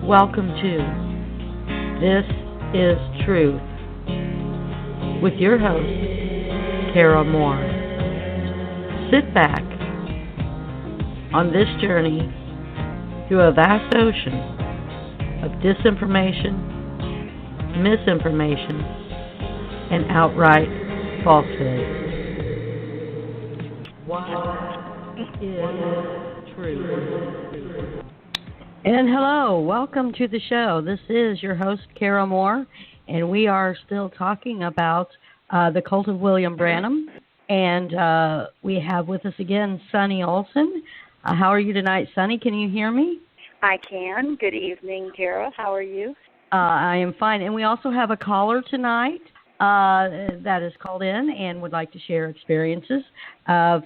Welcome to This is Truth with your host, Kara Moore. Sit back on this journey through a vast ocean of disinformation, misinformation, and outright falsehood. What is truth? And hello, welcome to the show. This is your host, Kara Moore, and we are still talking about the cult of William Branham. And we have with us again Sonny Olson. How are you tonight, Sonny? Can you hear me? I can. Good evening, Kara. How are you? I am fine. And we also have a caller tonight that has called in and would like to share experiences of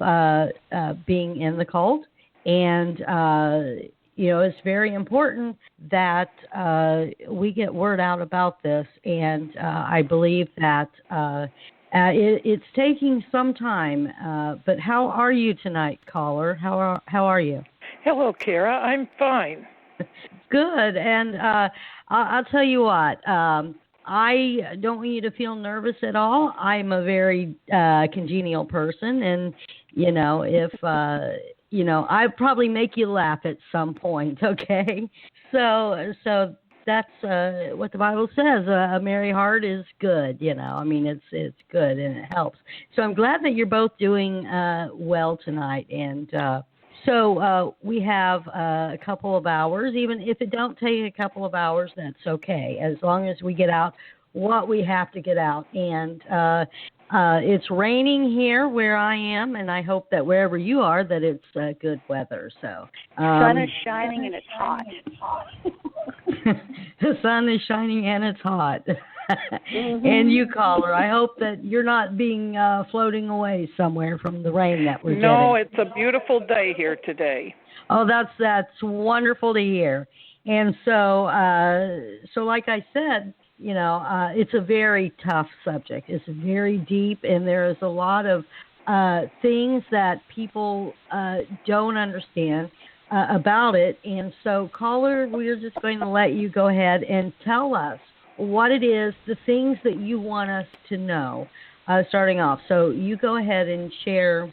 being in the cult. And it's very important that we get word out about this, and I believe that it's taking some time. But how are you tonight, caller? How are you? Hello, Kara. I'm fine. Good, and I'll tell you what. I don't want you to feel nervous at all. I'm a very congenial person, and if I probably make you laugh at some point, okay? So that's what the Bible says. A merry heart is good, it's good and it helps. So I'm glad that you're both doing well tonight. And so we have a couple of hours. Even if it don't take a couple of hours, that's okay, as long as we get out what we have to get out. And it's raining here where I am, and I hope that wherever you are, that it's good weather. So sun is shining and it's hot. The sun is shining and it's hot. And you, caller, I hope that you're not being floating away somewhere from the rain that we're getting. No, it's a beautiful day here today. Oh, that's wonderful to hear. And so like I said, it's a very tough subject. It's very deep, and there is a lot of things that people don't understand about it. And so, caller, we're just going to let you go ahead and tell us what it is, the things that you want us to know, starting off. So you go ahead and share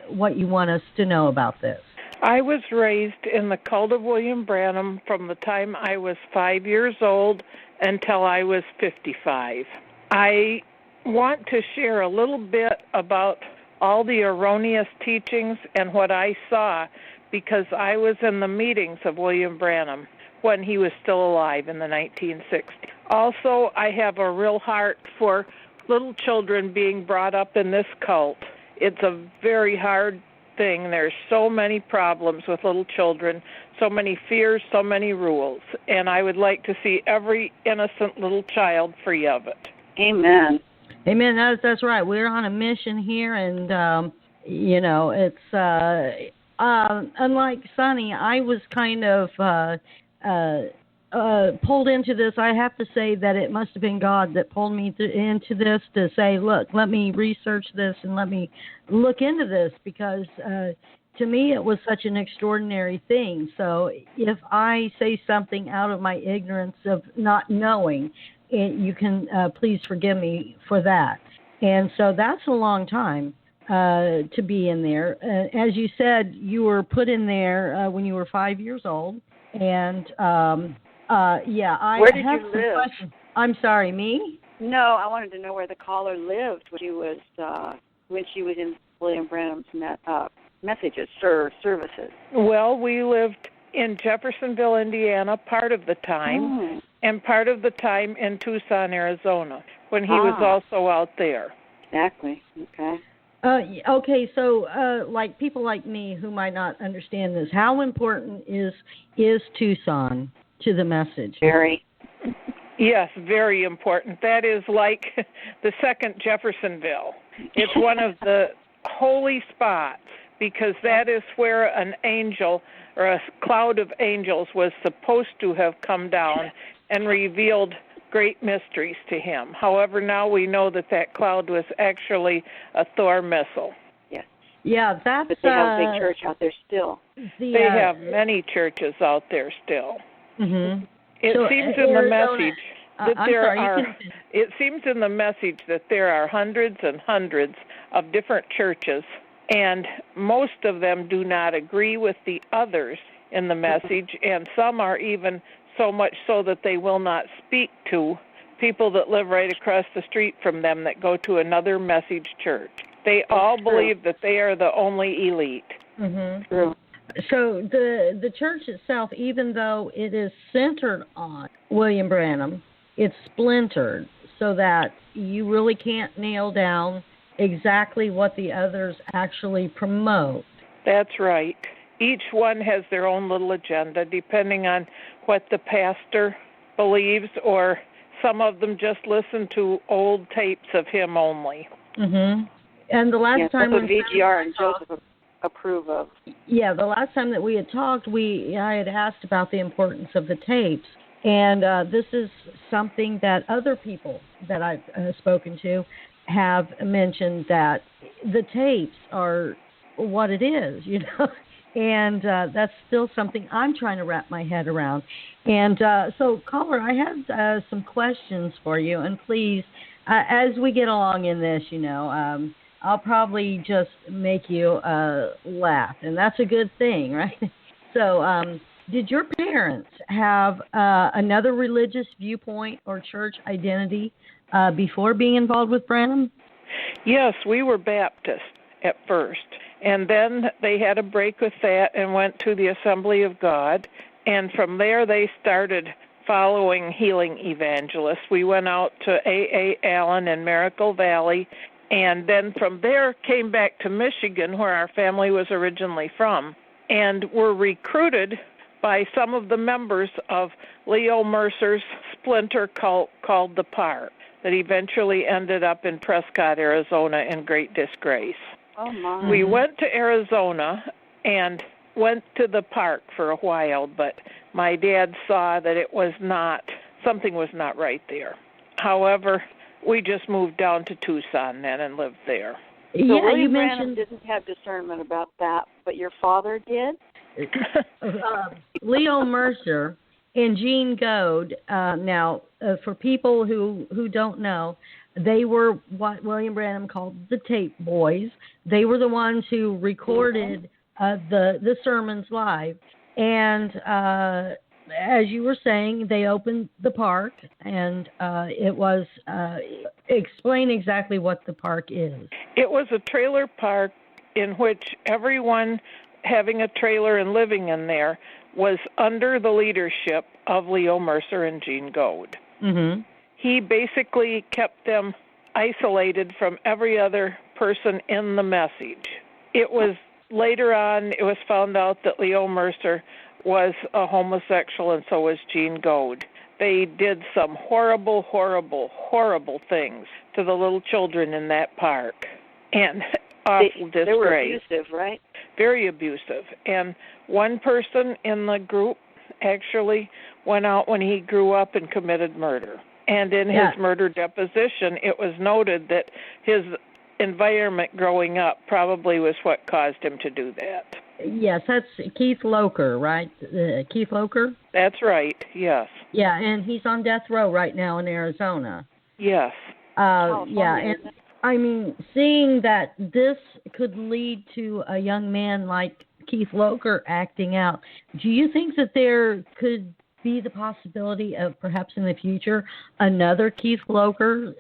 what you want us to know about this. I was raised in the cult of William Branham from the time I was 5 years old until I was 55. I want to share a little bit about all the erroneous teachings and what I saw, because I was in the meetings of William Branham when he was still alive in the 1960s. Also, I have a real heart for little children being brought up in this cult. It's a very hard thing. There's so many problems with little children, so many fears, so many rules, and I would like to see every innocent little child free of it. Amen. Amen. That's right. We're on a mission here, and it's unlike Sonny. I was kind of pulled into this. I have to say that it must have been God that pulled me into this to say, look, let me research this and let me look into this, because to me it was such an extraordinary thing. So if I say something out of my ignorance of not knowing, you can please forgive me for that. And so that's a long time to be in there. As you said, you were put in there when you were 5 years old. And I where did have you some live? questions. I'm sorry, me? No, I wanted to know where the caller lived when she was in William Branham's messages or services. Well, we lived in Jeffersonville, Indiana, part of the time, and part of the time in Tucson, Arizona, when he was also out there. Exactly. Okay. Okay, so like people like me who might not understand this, how important is Tucson to the message? Very. Yes, very important. That is like the second Jeffersonville. It's one of the holy spots, because that is where an angel or a cloud of angels was supposed to have come down and revealed great mysteries to him. However, now we know that cloud was actually a Thor missile. Yes. Yeah, that's... But they have a big church out there still. They have many churches out there still. Mm-hmm. It seems in the message that it seems in the message that there are hundreds and hundreds of different churches, and most of them do not agree with the others in the message, and some are even so much so that they will not speak to people that live right across the street from them that go to another message church. They all believe that they are the only elite. Mm-hmm. True. So the church itself, even though it is centered on William Branham, it's splintered so that you really can't nail down exactly what the others actually promote. That's right. Each one has their own little agenda, depending on what the pastor believes, or some of them just listen to old tapes of him only. Mm-hmm. And the last time that's what VGR and Joseph approve of. Yeah, the last time that we had talked, I had asked about the importance of the tapes, and this is something that other people that I've spoken to have mentioned, that the tapes are what it is, you know. And that's still something I'm trying to wrap my head around. And so, caller, I have some questions for you. And please, as we get along in this, you know, I'll probably just make you laugh. And that's a good thing, right? So did your parents have another religious viewpoint or church identity before being involved with Branham? Yes, we were Baptist at first. And then they had a break with that and went to the Assembly of God. And from there they started following healing evangelists. We went out to A.A. Allen in Miracle Valley, and then from there came back to Michigan, where our family was originally from, and were recruited by some of the members of Leo Mercer's splinter cult called the Park, that eventually ended up in Prescott, Arizona in great disgrace. Oh, my. We went to Arizona and went to the Park for a while, but my dad saw that something was not right there. However, we just moved down to Tucson then and lived there. So yeah, William you Branham mentioned didn't have discernment about that, but your father did? Leo Mercer and Gene Goad. Now, for people who don't know, they were what William Branham called the tape boys. They were the ones who recorded the sermons live. And as you were saying, they opened the Park, and it was explain exactly what the Park is. It was a trailer park in which everyone having a trailer and living in there was under the leadership of Leo Mercer and Gene Goad. Mm-hmm. He basically kept them isolated from every other person in the message. It was later on, it was found out that Leo Mercer was a homosexual, and so was Gene Goad. They did some horrible, horrible, horrible things to the little children in that park. And awful disgrace. They were abusive, right? Very abusive. And one person in the group actually went out when he grew up and committed murder. And in his murder deposition, it was noted that his environment growing up probably was what caused him to do that. Yes, that's Keith Loker, right? Keith Loker? That's right, yes. Yeah, and he's on death row right now in Arizona. Yes. Yeah, and I mean, seeing that this could lead to a young man like Keith Loker acting out, do you think that there could be the possibility of perhaps in the future another Keith Loker?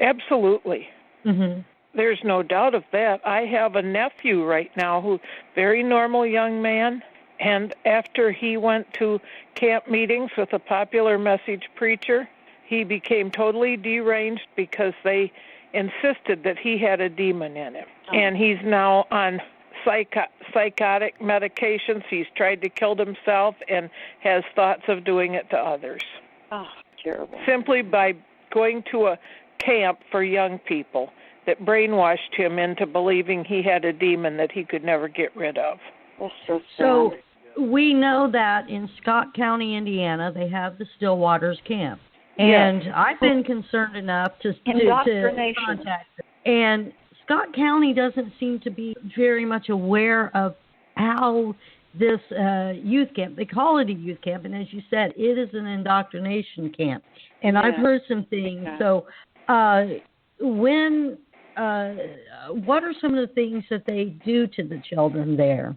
Absolutely. Mm-hmm. There's no doubt of that. I have a nephew right now who's very normal young man, and after he went to camp meetings with a popular message preacher, he became totally deranged because they insisted that he had a demon in him. Oh. And he's now on psychotic medications. He's tried to kill himself and has thoughts of doing it to others. Oh, terrible. Simply by going to a camp for young people that brainwashed him into believing he had a demon that he could never get rid of. That's so sad. So we know that in Scott County, Indiana, they have the Stillwaters camp. And yes. I've been concerned enough to contact them. And Scott County doesn't seem to be very much aware of how this youth camp. They call it a youth camp, and as you said, it is an indoctrination camp. And I've heard some things. So what are some of the things that they do to the children there?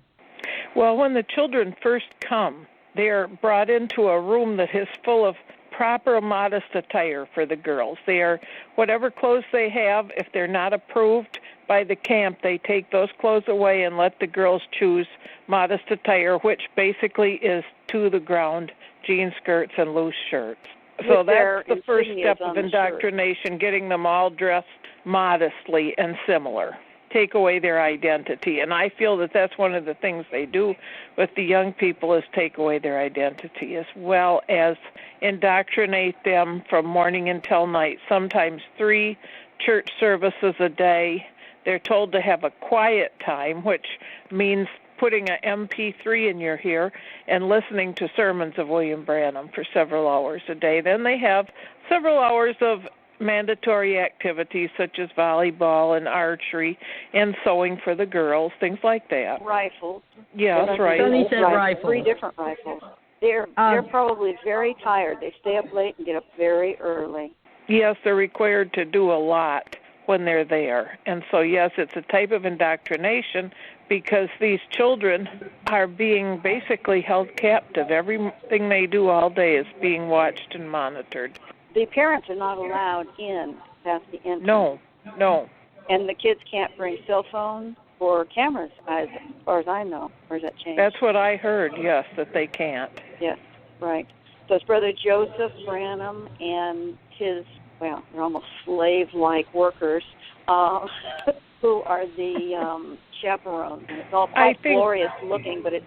Well, when the children first come, they are brought into a room that is full of proper modest attire for the girls. They are, whatever clothes they have, if they're not approved by the camp, they take those clothes away and let the girls choose modest attire, which basically is to the ground, jean skirts and loose shirts. So that's the first step of indoctrination, getting them all dressed modestly and similar. Take away their identity. And I feel that that's one of the things they do with the young people, is take away their identity, as well as indoctrinate them from morning until night, sometimes 3 church services a day. They're told to have a quiet time, which means putting an MP3 in your ear and listening to sermons of William Branham for several hours a day. Then they have several hours of mandatory activities such as volleyball and archery and sewing for the girls, things like that. Rifles. Yes, rifles. Sonny said rifles. 3 different rifles. They're probably very tired. They stay up late and get up very early. Yes, they're required to do a lot when they're there. And so, yes, it's a type of indoctrination because these children are being basically held captive. Everything they do all day is being watched and monitored. The parents are not allowed in past the entrance. No. And the kids can't bring cell phones or cameras, as far as I know. Or has that changed? That's what I heard, yes, that they can't. Yes, right. So it's Brother Joseph Branham and his, well, they're almost slave-like workers, who are the chaperones. And it's all quite glorious looking, but it's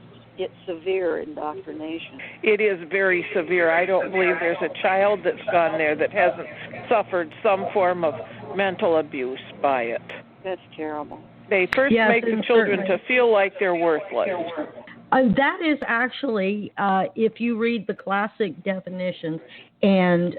severe indoctrination. It is very severe. I don't believe there's a child that's gone there that hasn't suffered some form of mental abuse by it. That's terrible. They first make the children to feel like they're worthless. That is actually, if you read the classic definitions and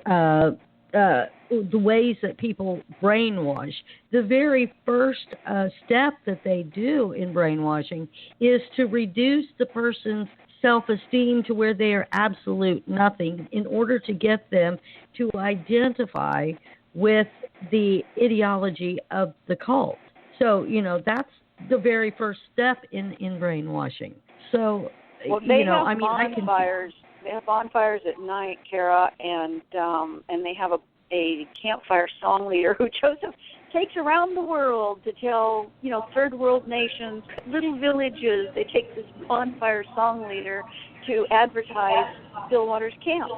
the ways that people brainwash, the very first step that they do in brainwashing is to reduce the person's self-esteem to where they are absolute nothing in order to get them to identify with the ideology of the cult. So, that's the very first step in brainwashing. So, they have bonfires. They have bonfires at night, Kara, and they have a campfire song leader who Joseph takes around the world to tell, third world nations, little villages. They take this bonfire song leader to advertise Stillwater's camp,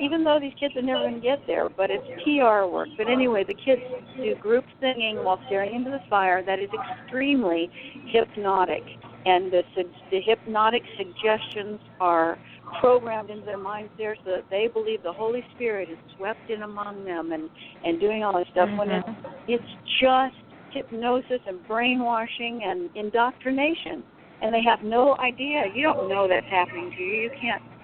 even though these kids are never going to get there, but it's PR work. But anyway, the kids do group singing while staring into the fire. That is extremely hypnotic, and the hypnotic suggestions are programmed into their minds there so that they believe the Holy Spirit is swept in among them and doing all this stuff when it's just hypnosis and brainwashing and indoctrination. And they have no idea. You don't know that's happening to you.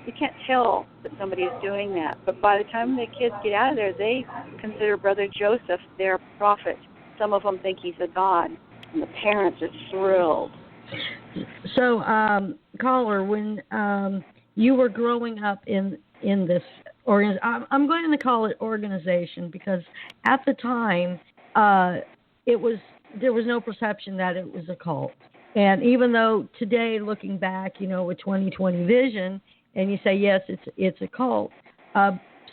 You can't tell that somebody is doing that. But by the time the kids get out of there, they consider Brother Joseph their prophet. Some of them think he's a god, and the parents are thrilled. So, caller, when you were growing up in this I'm going to call it organization because at the time there was no perception that it was a cult. And even though today, looking back, with 20/20 vision, and you say yes, it's a cult.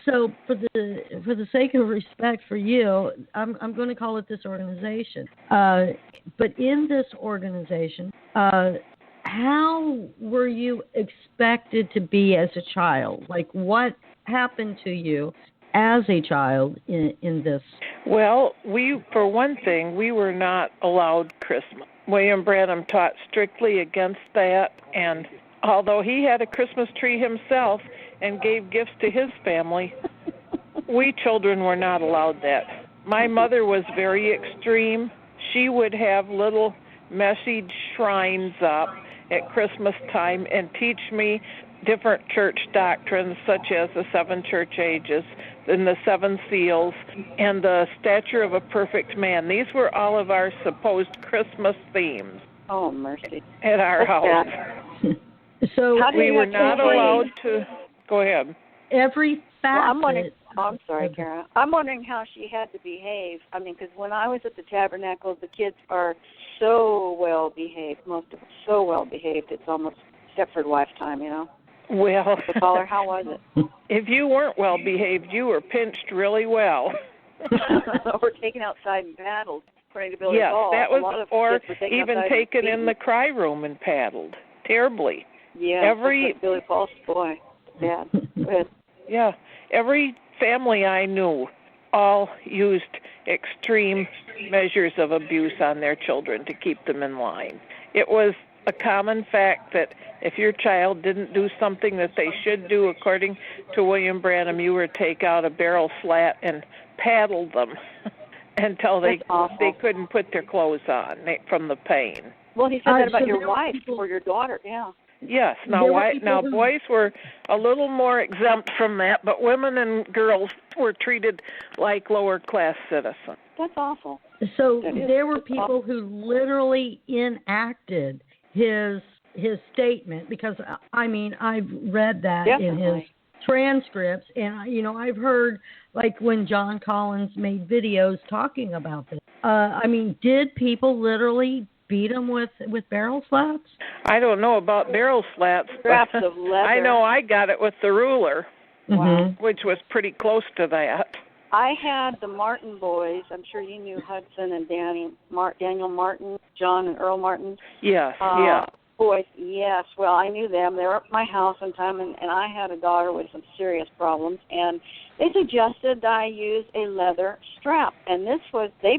So for the sake of respect for you, I'm going to call it this organization. But in this organization, how were you expected to be as a child? Like, what happened to you as a child in this? Well, for one thing, we were not allowed Christmas. William Branham taught strictly against that, and although he had a Christmas tree himself and gave gifts to his family, we children were not allowed that. My mother was very extreme. She would have little message shrines up at Christmas time and teach me different church doctrines such as the 7 church ages and the 7 seals and the stature of a perfect man. These were all of our supposed Christmas themes. Oh, mercy. At our house. So we were not allowed to. Go ahead. Every facet. I'm sorry, Kara. I'm wondering how she had to behave. I mean, because when I was at the tabernacle, the kids are so well behaved. Most of them so well behaved. It's almost Stepford wife time, you know. Well, the caller, how was it? If you weren't well behaved, you were pinched really well. Or taken outside and paddled, according to Billy Yes, Paul. that was, or even taken in the cry room and paddled terribly. Yeah, Billy Paul's boy. Yeah, good. Yeah, every family I knew all used extreme measures of abuse on their children to keep them in line. It was a common fact that if your child didn't do something that they should do, according to William Branham, you were to take out a barrel slat and paddle them until they couldn't put their clothes on from the pain. Well, he said that about your wife or your daughter, yeah. Yes. Now boys were a little more exempt from that, but women and girls were treated like lower-class citizens. That's awful. So there were people who literally enacted his statement, because, I mean, I've read that in his transcripts, and, you know, I've heard, like, when John Collins made videos talking about this. I mean, did people literally beat him with barrel slats? I don't know about barrel slats. Scraps of leather. I know I got it with the ruler, mm-hmm. which was pretty close to that. I had the Martin boys. I'm sure you knew Hudson and Daniel Martin, John and Earl Martin. Yes, Boys, yes. Well, I knew them. They were at my house one time, and I had a daughter with some serious problems, and they suggested that I use a leather strap. And this was, they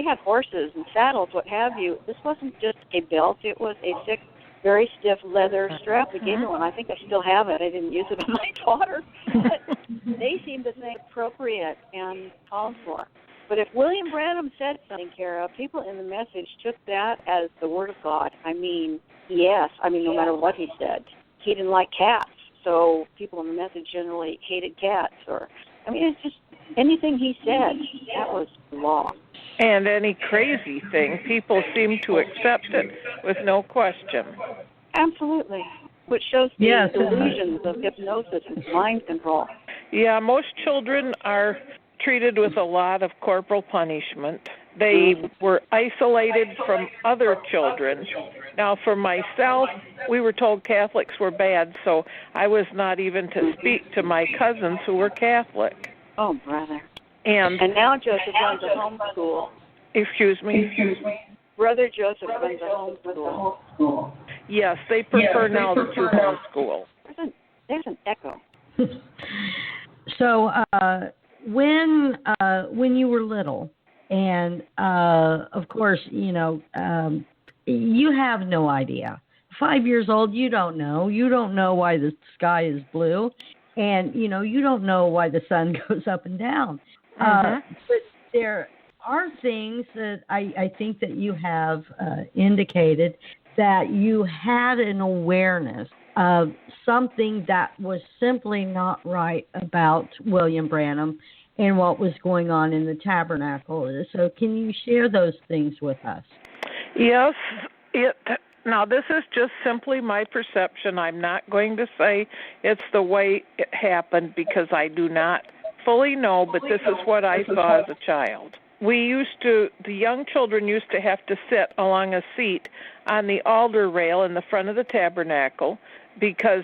had horses and saddles, what have you. This wasn't just a belt. It was a thick, very stiff leather strap. They gave me one. I think I still have it. I didn't use it on my daughter. But they seemed to think appropriate and called for. But if William Branham said something, Kara, people in the message took that as the word of God. I mean, yes. I mean, no matter what he said. He didn't like cats, so people in the message generally hated cats. It's just anything he said, that was law. And any crazy thing, people seem to accept it with no question. Absolutely. Which shows the delusions of hypnosis and mind control. Yeah, most children are treated with a lot of corporal punishment. They were isolated from other children. Now, for myself, we were told Catholics were bad, so I was not even to speak to my cousins who were Catholic. Oh, brother. And now Joseph runs a home school. Excuse me? Brother Joseph runs a home school. Yes, they prefer now to homeschool. There's an echo. So, when you were little, and of course, you know, you have no idea. 5 years old, you don't know. You don't know why the sky is blue, and you know you don't know why the sun goes up and down. But there are things that I think that you have indicated that you had an awareness of something that was simply not right about William Branham and what was going on in the tabernacle. So can you share those things with us? Yes. Now, this is just simply my perception. I'm not going to say it's the way it happened because I do not fully know, but this is what I saw as a child. The young children used to have to sit along a seat on the altar rail in the front of the tabernacle because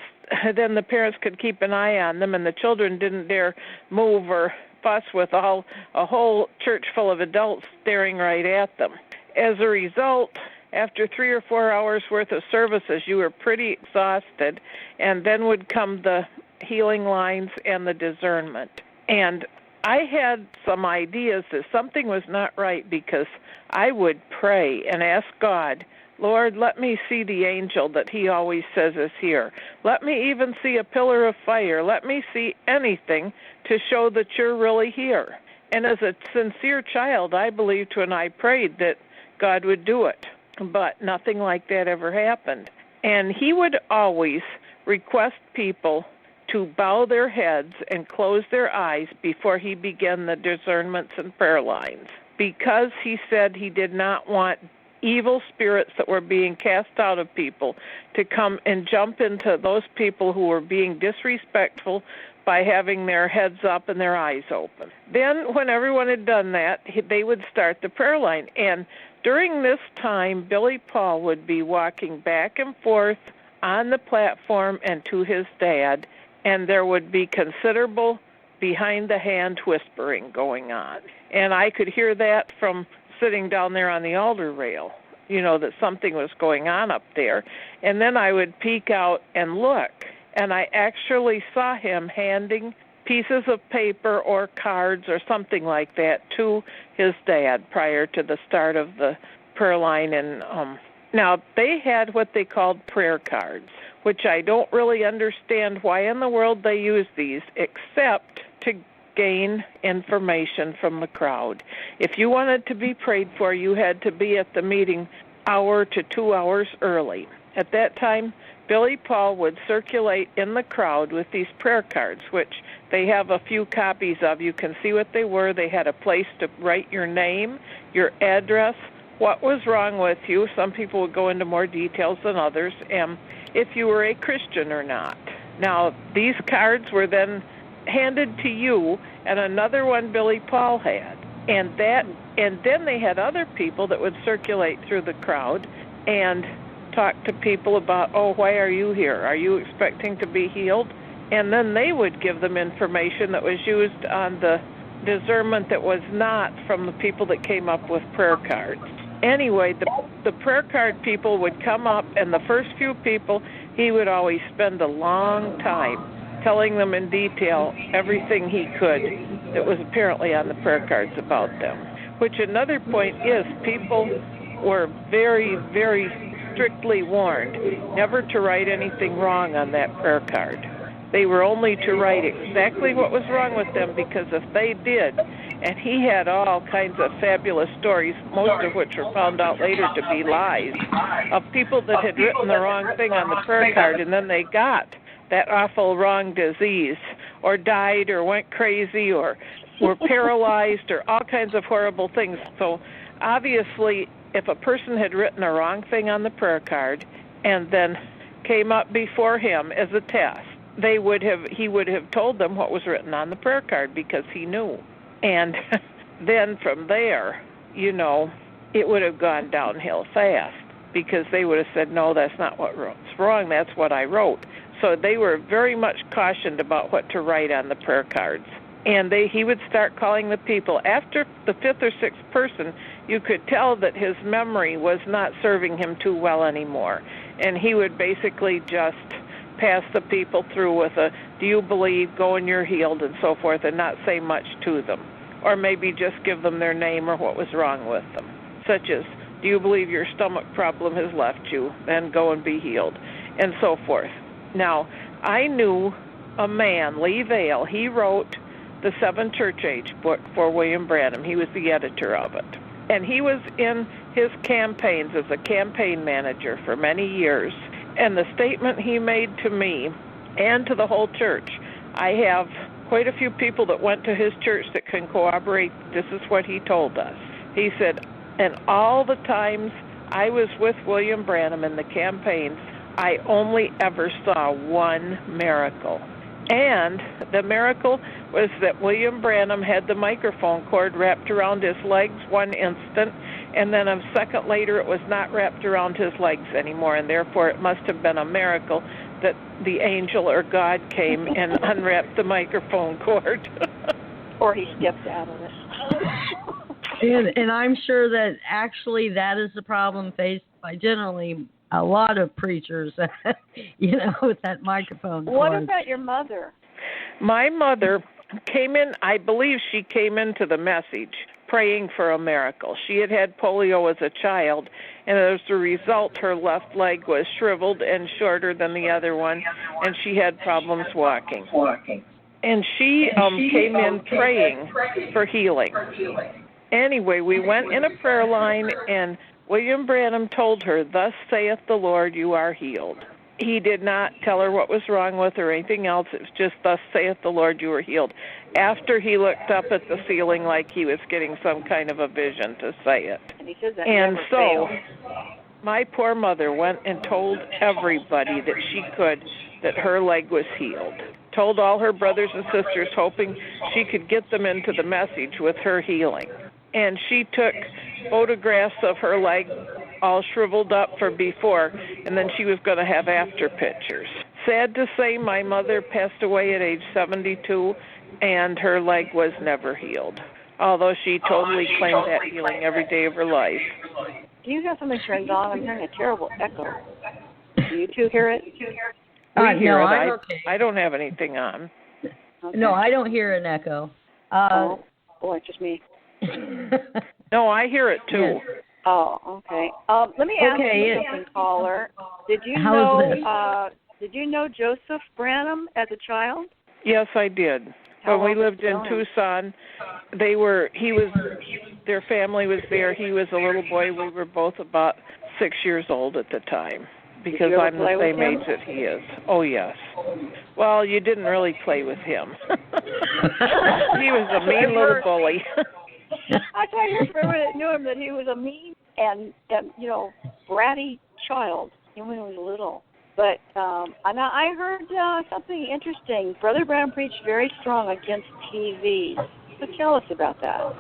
then the parents could keep an eye on them and the children didn't dare move or fuss with a whole church full of adults staring right at them. As a result, after 3 or 4 hours worth of services, you were pretty exhausted, and then would come the healing lines and the discernment. And I had some ideas that something was not right because I would pray and ask God, Lord, let me see the angel that he always says is here. Let me even see a pillar of fire. Let me see anything to show that you're really here. And as a sincere child, I believed when I prayed that God would do it. But nothing like that ever happened. And he would always request people to bow their heads and close their eyes before he began the discernments and prayer lines, because he said he did not want evil spirits that were being cast out of people to come and jump into those people who were being disrespectful by having their heads up and their eyes open. Then when everyone had done that, they would start the prayer line. And during this time, Billy Paul would be walking back and forth on the platform and to his dad, and there would be considerable behind-the-hand whispering going on. And I could hear that from sitting down there on the altar rail, that something was going on up there. And then I would peek out and look, and I actually saw him handing pieces of paper or cards or something like that to his dad prior to the start of the prayer line. And now they had what they called prayer cards, which I don't really understand why in the world they use these, except to gain information from the crowd. If you wanted to be prayed for, you had to be at the meeting hour to 2 hours early. At that time, Billy Paul would circulate in the crowd with these prayer cards, which they have a few copies of. You can see what they were. They had a place to write your name, your address, what was wrong with you. Some people would go into more details than others, and if you were a Christian or not. Now, these cards were then handed to you, and another one Billy Paul had. And then they had other people that would circulate through the crowd and talk to people about, why are you here? Are you expecting to be healed? And then they would give them information that was used on the discernment that was not from the people that came up with prayer cards. Anyway, the prayer card people would come up, and the first few people, he would always spend a long time telling them in detail everything he could that was apparently on the prayer cards about them. Which another point is, people were very, very strictly warned never to write anything wrong on that prayer card. They were only to write exactly what was wrong with them, because if they did, and he had all kinds of fabulous stories, most of which were found out later to be lies, of people that had written the wrong thing on the prayer card, and then they got that awful wrong disease, or died, or went crazy, or were paralyzed, or all kinds of horrible things. So obviously, if a person had written a wrong thing on the prayer card and then came up before him as a test, he would have told them what was written on the prayer card, because he knew. And then from there, it would have gone downhill fast, because they would have said, no, that's not what's wrong, that's what I wrote. So they were very much cautioned about what to write on the prayer cards. And he would start calling the people. After the fifth or sixth person, you could tell that his memory was not serving him too well anymore. And he would basically just pass the people through with a, do you believe, go and you're healed, and so forth, and not say much to them. Or maybe just give them their name or what was wrong with them, such as, do you believe your stomach problem has left you? Then go and be healed, and so forth. Now, I knew a man, Lee Vale. He wrote the 7 Church Age book for William Branham. He was the editor of it. And he was in his campaigns as a campaign manager for many years. And the statement he made to me and to the whole church, I have quite a few people that went to his church that can corroborate this is what he told us. He said, and all the times I was with William Branham in the campaigns, I only ever saw one miracle. And the miracle was that William Branham had the microphone cord wrapped around his legs one instant, and then a second later it was not wrapped around his legs anymore, and therefore it must have been a miracle that the angel or God came and unwrapped the microphone cord. Or he stepped out of it. And I'm sure that actually that is the problem faced by generally a lot of preachers, with that microphone cord. What about your mother? My mother came in, I believe she came into the message praying for a miracle. She had had polio as a child, and as a result, her left leg was shriveled and shorter than the other one, and she had problems walking. And she came in praying for healing. Anyway, we went in a prayer line, and William Branham told her, thus saith the Lord, you are healed. he did not tell her what was wrong with her or anything else. It was just, thus saith the Lord, you are healed. After he looked up at the ceiling like he was getting some kind of a vision to say it. And he says that and never so fails. my poor mother went and told everybody that she could that her leg was healed. Told all her brothers and sisters, hoping she could get them into the message with her healing. And she took photographs of her leg all shriveled up for before, and then she was going to have after pictures. Sad to say, my mother passed away at age 72, and her leg was never healed, although she totally claimed that healing every day of her life. Do you have something turned on? I'm hearing a terrible echo. Do you two hear it? We hear no, it. I'm okay. I don't have anything on. Okay. No, I don't hear an echo. Boy, it's just me. No, I hear it too. Yes. Oh, okay. Let me ask you something, caller. Did you know Joseph Branham as a child? Yes, I did. When we lived in Tucson, their family was there. He was a little boy. We were both about 6 years old at the time, because I'm the same age that he is. Oh, yes. Well, you didn't really play with him. He was a mean little bully. I thought you were that knew him that he was a mean and bratty child when he was little. But I heard something interesting. Brother Branham preached very strong against TV. So tell us about that.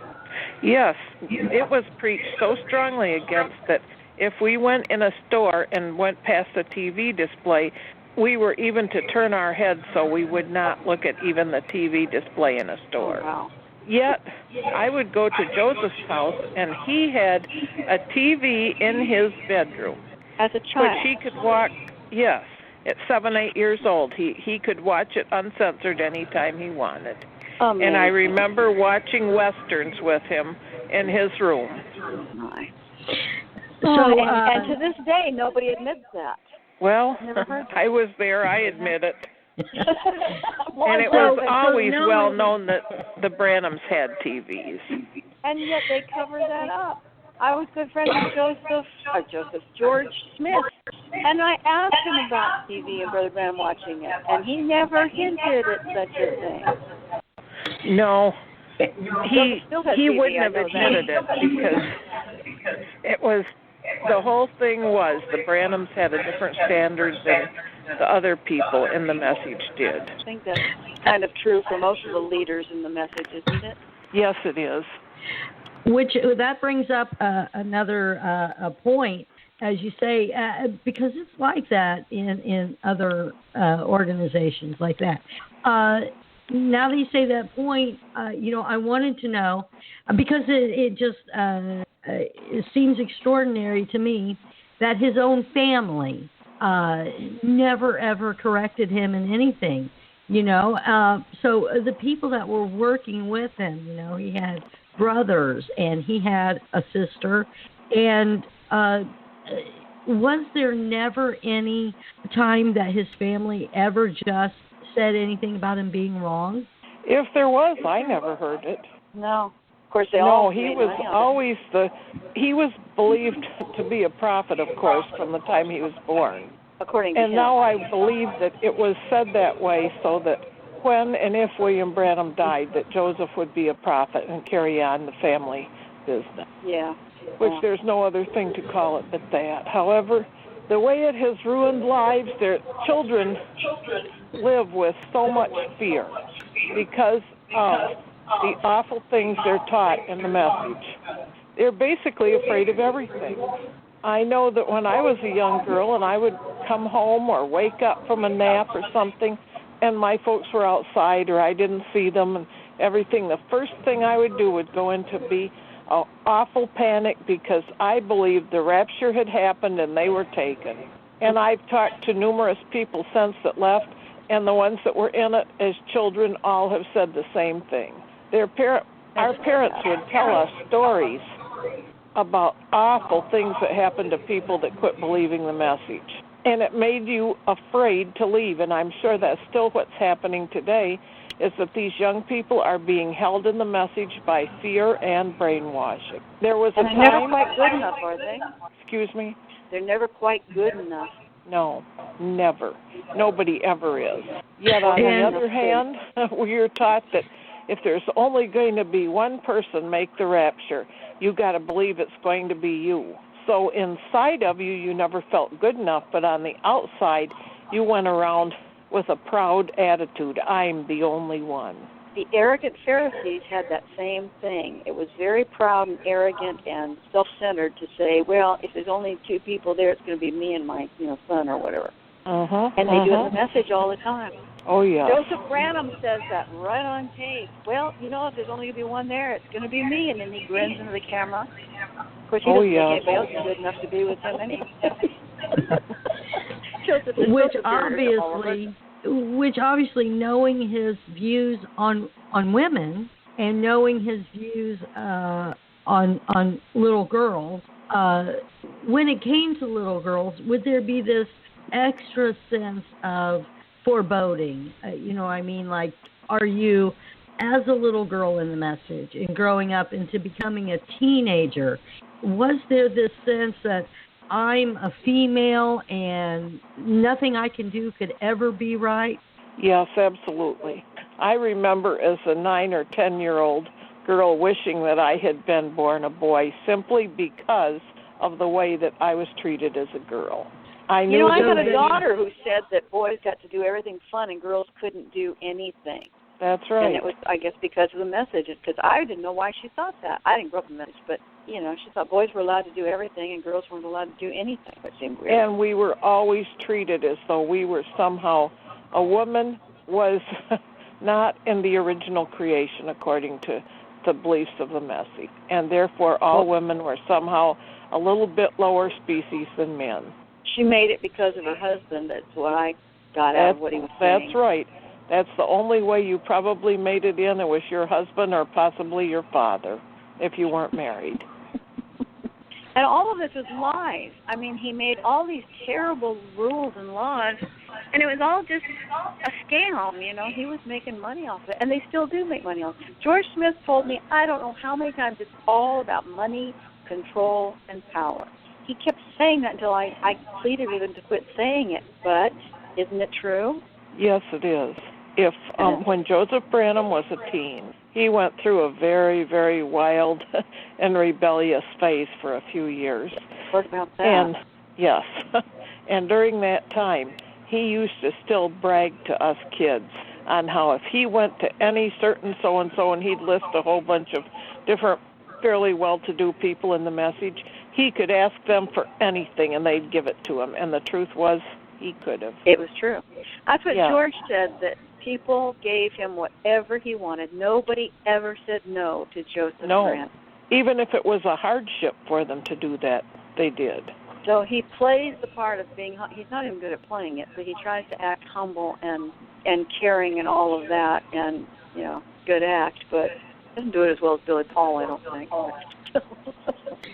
Yes, it was preached so strongly against that if we went in a store and went past a TV display, we were even to turn our heads so we would not look at even the TV display in a store. Oh, wow. Yet, I would go to Joseph's house, and he had a TV in his bedroom. As a child? Which he could watch, yes, at 7, 8 years old. He could watch it uncensored anytime he wanted. Amazing. And I remember watching Westerns with him in his room. My. So, and to this day, nobody admits that. Well, I was there, I admit it. And it was always well known that the Branhams had TVs. And yet they cover that up. I was good friends with George Smith, and I asked him about TV and Brother Branham watching it, and he never hinted at such a thing. No, he wouldn't have admitted it because it was, the whole thing was the Branhams had a different standard than the other people in the message did. I think that's kind of true for most of the leaders in the message, isn't it? Yes, it is. Which that brings up another point, as you say, because it's like that in other organizations like that. Now that you say that point, I wanted to know, because it just it seems extraordinary to me that his own family never ever corrected him in anything, so the people that were working with him, he had brothers and he had a sister, and was there never any time that his family ever just said anything about him being wrong? If there was, I never heard it. No. Of course, he was always he was believed to be a prophet, of course, from the time he was born. According to him. And now I believe that it was said that way so that when and if William Branham died, that Joseph would be a prophet and carry on the family business. Yeah. Which there's no other thing to call it but that. However, the way it has ruined lives, their children live with so much fear because of the awful things they're taught in the message. They're basically afraid of everything. I know that when I was a young girl and I would come home or wake up from a nap or something and my folks were outside or I didn't see them and everything, the first thing I would do would go into be an awful panic because I believed the rapture had happened and they were taken. And I've talked to numerous people since that left, and the ones that were in it as children all have said the same thing. Our parents would tell us stories about awful things that happened to people that quit believing the message. And it made you afraid to leave, and I'm sure that's still what's happening today, is that these young people are being held in the message by fear and brainwashing. There was a time... They're never quite good enough, are they? Excuse me? They're never quite good enough. No, never. Nobody ever is. Yet on the other hand, we are taught that if there's only going to be one person make the rapture, you got to believe it's going to be you. So inside of you, you never felt good enough, but on the outside, you went around with a proud attitude. I'm the only one. The arrogant Pharisees had that same thing. It was very proud and arrogant and self-centered to say, well, if there's only two people there, it's going to be me and my son or whatever. And they do the message all the time. Oh, yeah. Joseph Branham says that right on tape. Well, if there's only going to be one there, it's going to be me. And then he grins into the camera. Of course, he doesn't think anybody else is good enough to be with him anyway. Which obviously, knowing his views on women and knowing his views on little girls, when it came to little girls, would there be this extra sense of foreboding? Like, are you, as a little girl in the message and growing up into becoming a teenager, was there this sense that I'm a female and nothing I can do could ever be right? Yes, absolutely. I remember as a 9 or 10-year-old girl wishing that I had been born a boy simply because of the way that I was treated as a girl. I got a daughter who said that boys got to do everything fun and girls couldn't do anything. That's right. And it was, I guess, because of the message. Because I didn't know why she thought that. I didn't grow up in the message, but she thought boys were allowed to do everything and girls weren't allowed to do anything, which seemed weird. And we were always treated as though we were somehow, a woman was not in the original creation according to the beliefs of the message. And therefore all women were somehow a little bit lower species than men. She made it because of her husband. That's what I got out of what he was saying. That's right. That's the only way you probably made it in. It was your husband or possibly your father if you weren't married. And all of this was lies. I mean, he made all these terrible rules and laws, and it was all just a scam, He was making money off of it, and they still do make money off it. George Smith told me, I don't know how many times, it's all about money, control, and power. He kept saying that until I pleaded with him to quit saying it. But isn't it true? Yes, it is. When Joseph Branham was a teen, he went through a very, very wild and rebellious phase for a few years. What about that? And yes, and during that time, he used to still brag to us kids on how if he went to any certain so-and-so and he'd list a whole bunch of different fairly well-to-do people in the message, he could ask them for anything and they'd give it to him. And the truth was, he could have. It was true. That's what George said, that people gave him whatever he wanted. Nobody ever said no to Joseph Branham. Even if it was a hardship for them to do that, they did. So he plays the part of being, he's not even good at playing it, but he tries to act humble and caring and all of that, and, good act, but doesn't do it as well as Billy Paul, I don't think.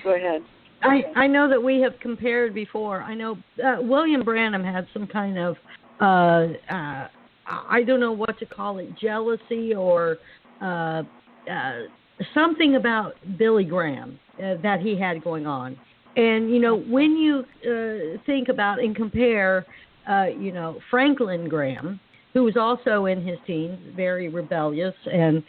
Go ahead. I know that we have compared before. I know William Branham had some kind of, I don't know what to call it, jealousy or something about Billy Graham that he had going on. And, when you think about and compare, Franklin Graham, who was also in his teens, very rebellious and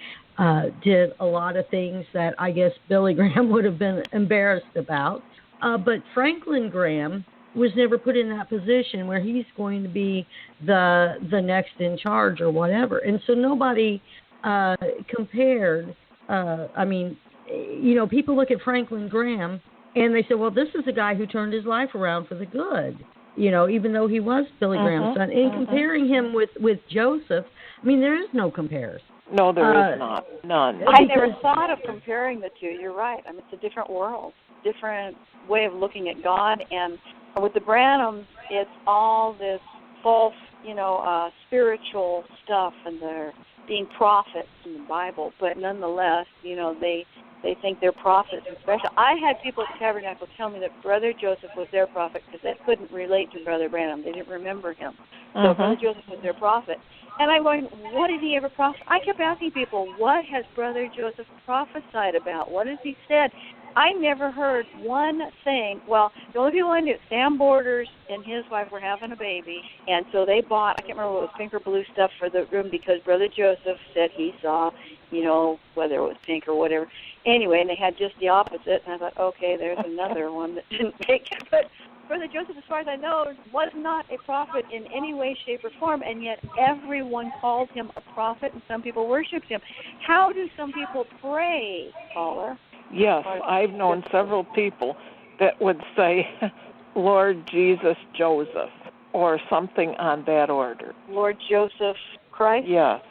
did a lot of things that I guess Billy Graham would have been embarrassed about. But Franklin Graham was never put in that position where he's going to be the next in charge or whatever. And so nobody compared. People look at Franklin Graham and they say, well, this is a guy who turned his life around for the good, even though he was Billy Graham's son. And comparing him with Joseph, there is no comparison. No, there is not. None. I never thought of comparing the two. You're right. It's a different world, different way of looking at God. And with the Branhams, it's all this false, spiritual stuff, and they're being prophets in the Bible. But nonetheless, they think they're prophets. Especially, I had people at the Tabernacle tell me that Brother Joseph was their prophet because they couldn't relate to Brother Branham. They didn't remember him. So Brother Joseph was their prophet. And I'm going, what did he ever prophesy? I kept asking people, what has Brother Joseph prophesied about? What has he said? I never heard one thing. Well, the only people I knew, Sam Borders and his wife were having a baby, and so they bought, I can't remember what it was, pink or blue stuff for the room because Brother Joseph said he saw, whether it was pink or whatever. Anyway, and they had just the opposite, and I thought, okay, there's another one that didn't make it. But Brother Joseph, as far as I know, was not a prophet in any way, shape, or form, and yet everyone called him a prophet, and some people worshipped him. How do some people pray, Paula? Yes, I've known several people that would say, Lord Jesus Joseph, or something on that order. Lord Joseph Christ? Yes,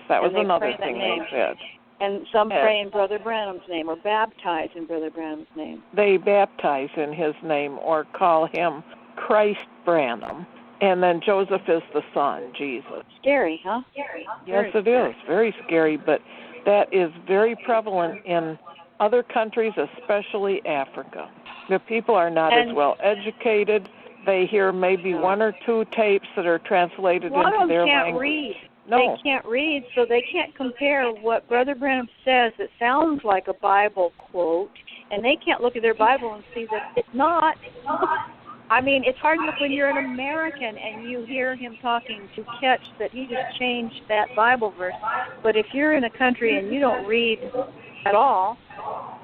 that was another thing they said. And some pray in Brother Branham's name or baptize in Brother Branham's name. They baptize in his name or call him Christ Branham. And then Joseph is the son, Jesus. Scary, huh? Yes, it is. Very scary, but that is very prevalent in other countries, especially Africa. The people are not as well educated. They hear maybe one or two tapes that are translated into their language. Read. No. They can't read, so they can't compare what Brother Branham says that sounds like a Bible quote, and they can't look at their Bible and see that it's not. I mean, it's hard enough when you're an American and you hear him talking to catch that he just changed that Bible verse. But if you're in a country and you don't read at all,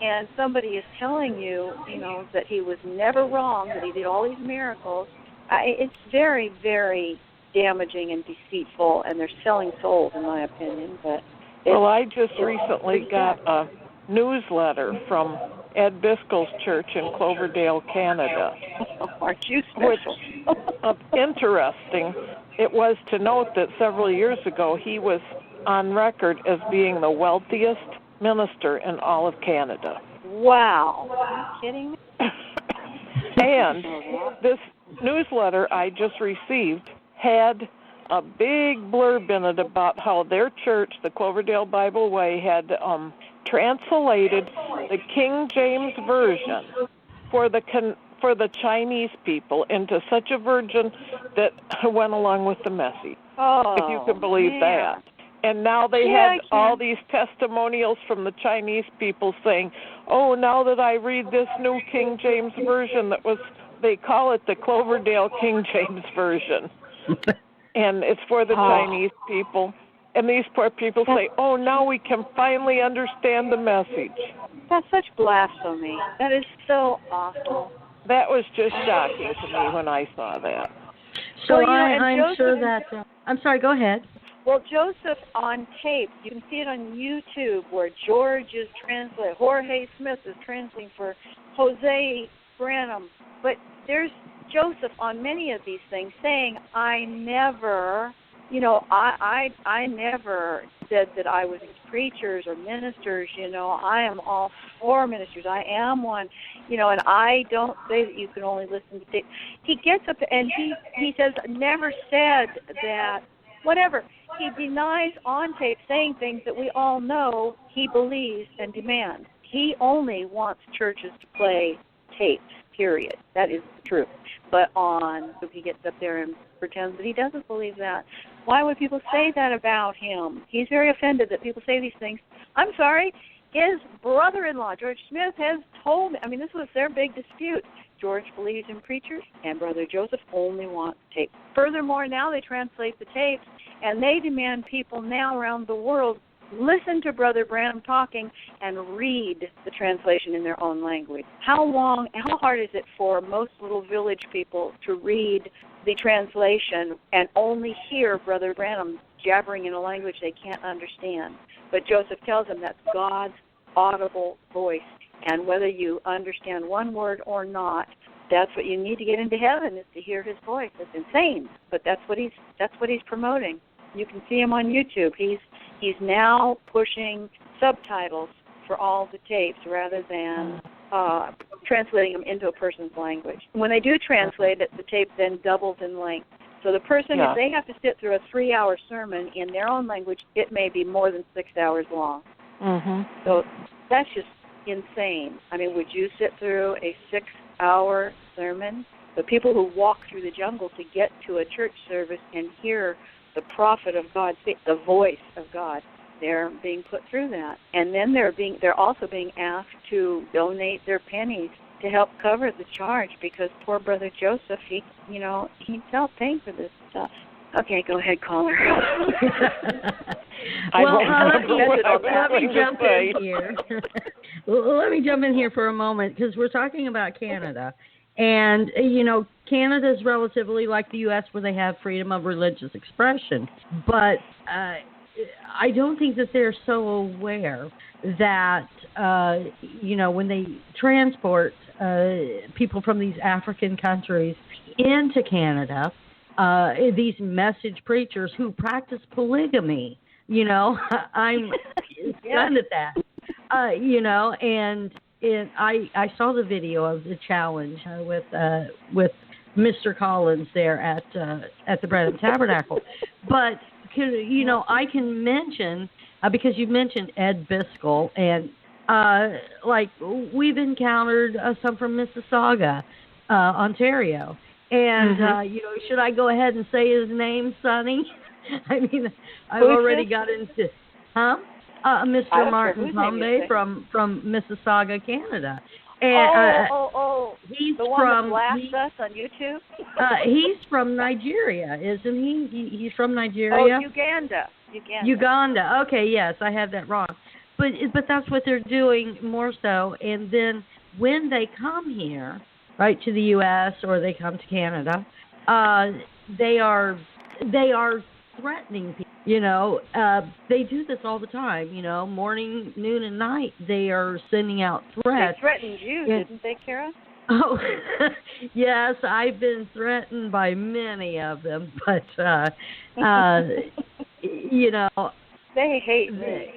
and somebody is telling you, that he was never wrong, that he did all these miracles, it's very, very damaging and deceitful, and they're selling souls, in my opinion. But well, I just recently got a newsletter from Ed Biscoe's church in Cloverdale, Canada. Aren't you special? Which, interesting, it was to note that several years ago he was on record as being the wealthiest minister in all of Canada. Wow. Are you kidding me? And this newsletter I just received had a big blurb in it about how their church, the Cloverdale Bible Way, had translated the King James Version for the Chinese people into such a version that went along with the message. Oh, if you can believe that. And now they had all these testimonials from the Chinese people saying, oh, now that I read this new King James Version they call it the Cloverdale King James Version. And it's for the Chinese people. And these poor people say, oh, now we can finally understand the message. That's such blasphemy. That is so awful. That was just shocking to me when I saw that. So I'm sure that... I'm sorry, go ahead. Well, Joseph on tape, you can see it on YouTube where George is translating. Jorge Smith is translating for Jose Branham. But there's Joseph on many of these things saying, I never said that I was preachers or ministers, I am all for ministers. I am one, and I don't say that you can only listen to tape. He gets up and he says, never said that, whatever. He denies on tape saying things that we all know he believes and demands. He only wants churches to play tapes, period. That is the truth. But he gets up there and pretends that he doesn't believe that. Why would people say that about him? He's very offended that people say these things. I'm sorry, his brother-in-law, George Smith, has told me, this was their big dispute. George believes in preachers, and Brother Joseph only wants tapes. Furthermore, now they translate the tapes, and they demand people now around the world listen to Brother Branham talking and read the translation in their own language. How hard is it for most little village people to read the translation and only hear Brother Branham jabbering in a language they can't understand? But Joseph tells them that's God's audible voice, and whether you understand one word or not, that's what you need to get into heaven, is to hear his voice. It's insane, but that's what he's promoting. You can see him on YouTube. He's now pushing subtitles for all the tapes rather than translating them into a person's language. When they do translate it, the tape then doubles in length. So the person, if they have to sit through a 3-hour sermon in their own language, it may be more than 6 hours long. Mm-hmm. So that's just insane. Would you sit through a 6-hour sermon? The people who walk through the jungle to get to a church service and hear the prophet of God speak, the voice of God, they're being put through that. And then they're also being asked to donate their pennies to help cover the charge, because poor Brother Joseph, he needs help paying for this stuff. Okay, go ahead, caller. Let me jump in here. Let me jump in here for a moment, because we're talking about Canada. And, Canada is relatively like the U.S., where they have freedom of religious expression. But I don't think that they're so aware that, when they transport people from these African countries into Canada, these message preachers who practice polygamy, I'm stunned at that, and I saw the video of the challenge with Mr. Collins there at the Branham Tabernacle, but I can mention because you mentioned Ed Biscoe, and we've encountered some from Mississauga, Ontario. And, should I go ahead and say his name, Sonny? I mean, I've already got into, Mr. Martin Zombie from Mississauga, Canada. And, he's the one that blasts us on YouTube? He's from Nigeria, isn't he? He's from Nigeria? Oh, Uganda. Uganda. Okay, yes, I had that wrong. But that's what they're doing more so. And then when they come here, right, to the U.S., or they come to Canada, they are threatening people. They do this all the time, morning, noon, and night. They are sending out threats. They threatened you, didn't they, Kara? Oh, yes, I've been threatened by many of them, but, They hate me.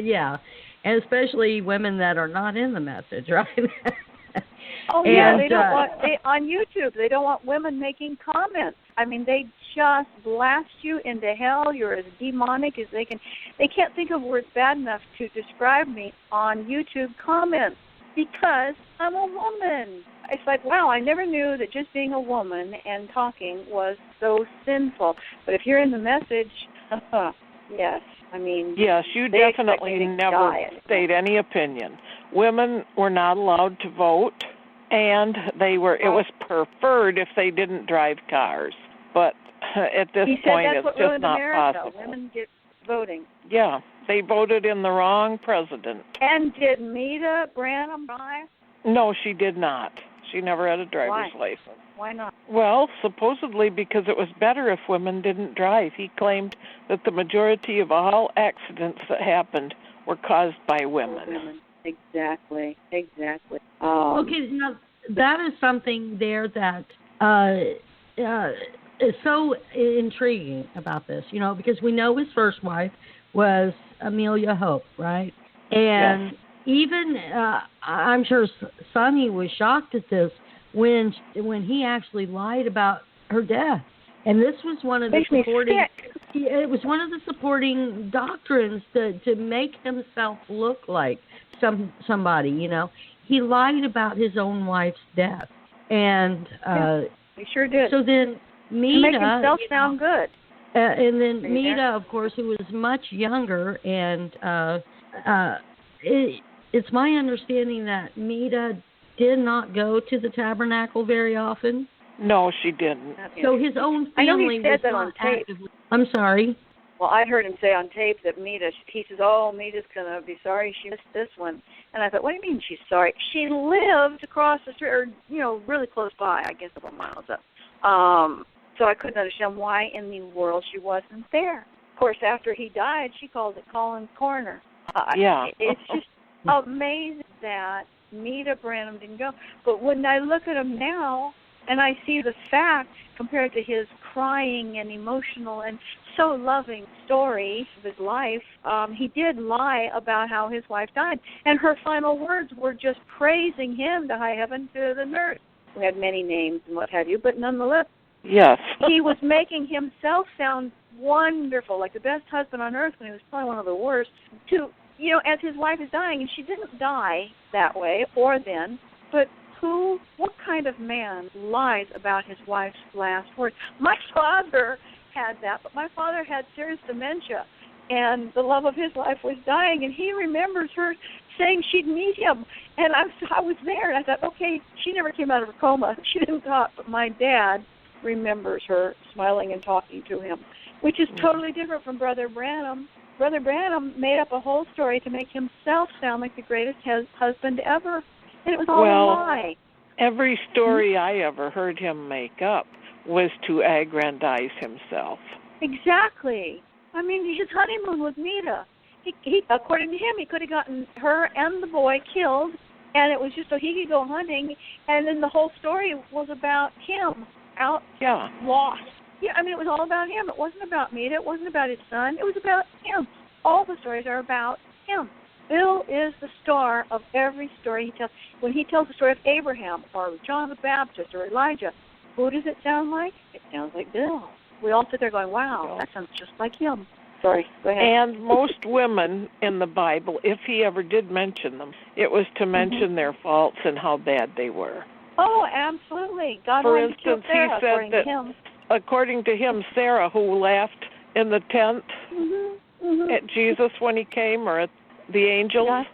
Yeah, and especially women that are not in the message, right? They don't want on YouTube. They don't want women making comments. I mean, they just blast you into hell. You're as demonic as they can. They can't think of words bad enough to describe me on YouTube comments because I'm a woman. It's like, wow, I never knew that just being a woman and talking was so sinful. But if you're in the message, yes. I mean, yes, you definitely never state any opinion. Women were not allowed to vote, and it was preferred if they didn't drive cars. But at this point, it's just not possible. Women get voting. Yeah, they voted in the wrong president. And did Meta Branham drive? No, she did not. She never had a driver's license. Why not? Well, supposedly because it was better if women didn't drive. He claimed that the majority of all accidents that happened were caused by women. Exactly. Okay, now that is something there that is so intriguing about this, because we know his first wife was Amelia Hope, right? And yes. Even I'm sure Sonny was shocked at this when he actually lied about her death. And this was one of the it was one of the supporting doctrines to make himself look like somebody, He lied about his own wife's death. And he sure did. So then Meta, to make himself sound good. And then Meta, of course, who was much younger, and it's my understanding that Meta did not go to the tabernacle very often. No, she didn't. So his own family I know he said was that not on tape. actively. I'm sorry. Well, I heard him say on tape that he says, Meta's going to be sorry she missed this one. And I thought, what do you mean she's sorry? She lived across the street, or, really close by, I guess a couple miles up. So I couldn't understand why in the world she wasn't there. Of course, after he died, she called it Colin's Corner. Yeah. It's just amazing that Meta Branham didn't go. But when I look at him now, and I see the fact compared to his crying and emotional and so loving story of his life, he did lie about how his wife died. And her final words were just praising him to high heaven, to the nurse, who had many names and what have you, but nonetheless, yes, he was making himself sound wonderful, like the best husband on earth when he was probably one of the worst, to, as his wife is dying. And she didn't die that way or then, but what kind of man lies about his wife's last words? My father had that, but my father had serious dementia, and the love of his life was dying, and he remembers her saying she'd meet him. And I was there, and I thought, okay, she never came out of her coma. She didn't talk, but my dad remembers her smiling and talking to him, which is totally different from Brother Branham. Brother Branham made up a whole story to make himself sound like the greatest husband ever, and it was all a lie. Every story I ever heard him make up was to aggrandize himself. Exactly. I mean, his honeymoon with Nita. He, according to him, he could have gotten her and the boy killed, and it was just so he could go hunting. And then the whole story was about him lost. Yeah, I mean, it was all about him. It wasn't about Nita. It wasn't about his son. It was about him. All the stories are about him. Bill is the star of every story he tells. When he tells the story of Abraham or John the Baptist or Elijah, who does it sound like? It sounds like Bill. We all sit there going, wow, that sounds just like him. Sorry, go ahead. And most women in the Bible, if he ever did mention them, it was to mention their faults and how bad they were. Oh, absolutely. God For wanted to kill instance, Sarah, he said that, according to him, Sarah, who laughed in the tent at Jesus when he came, or at the angels,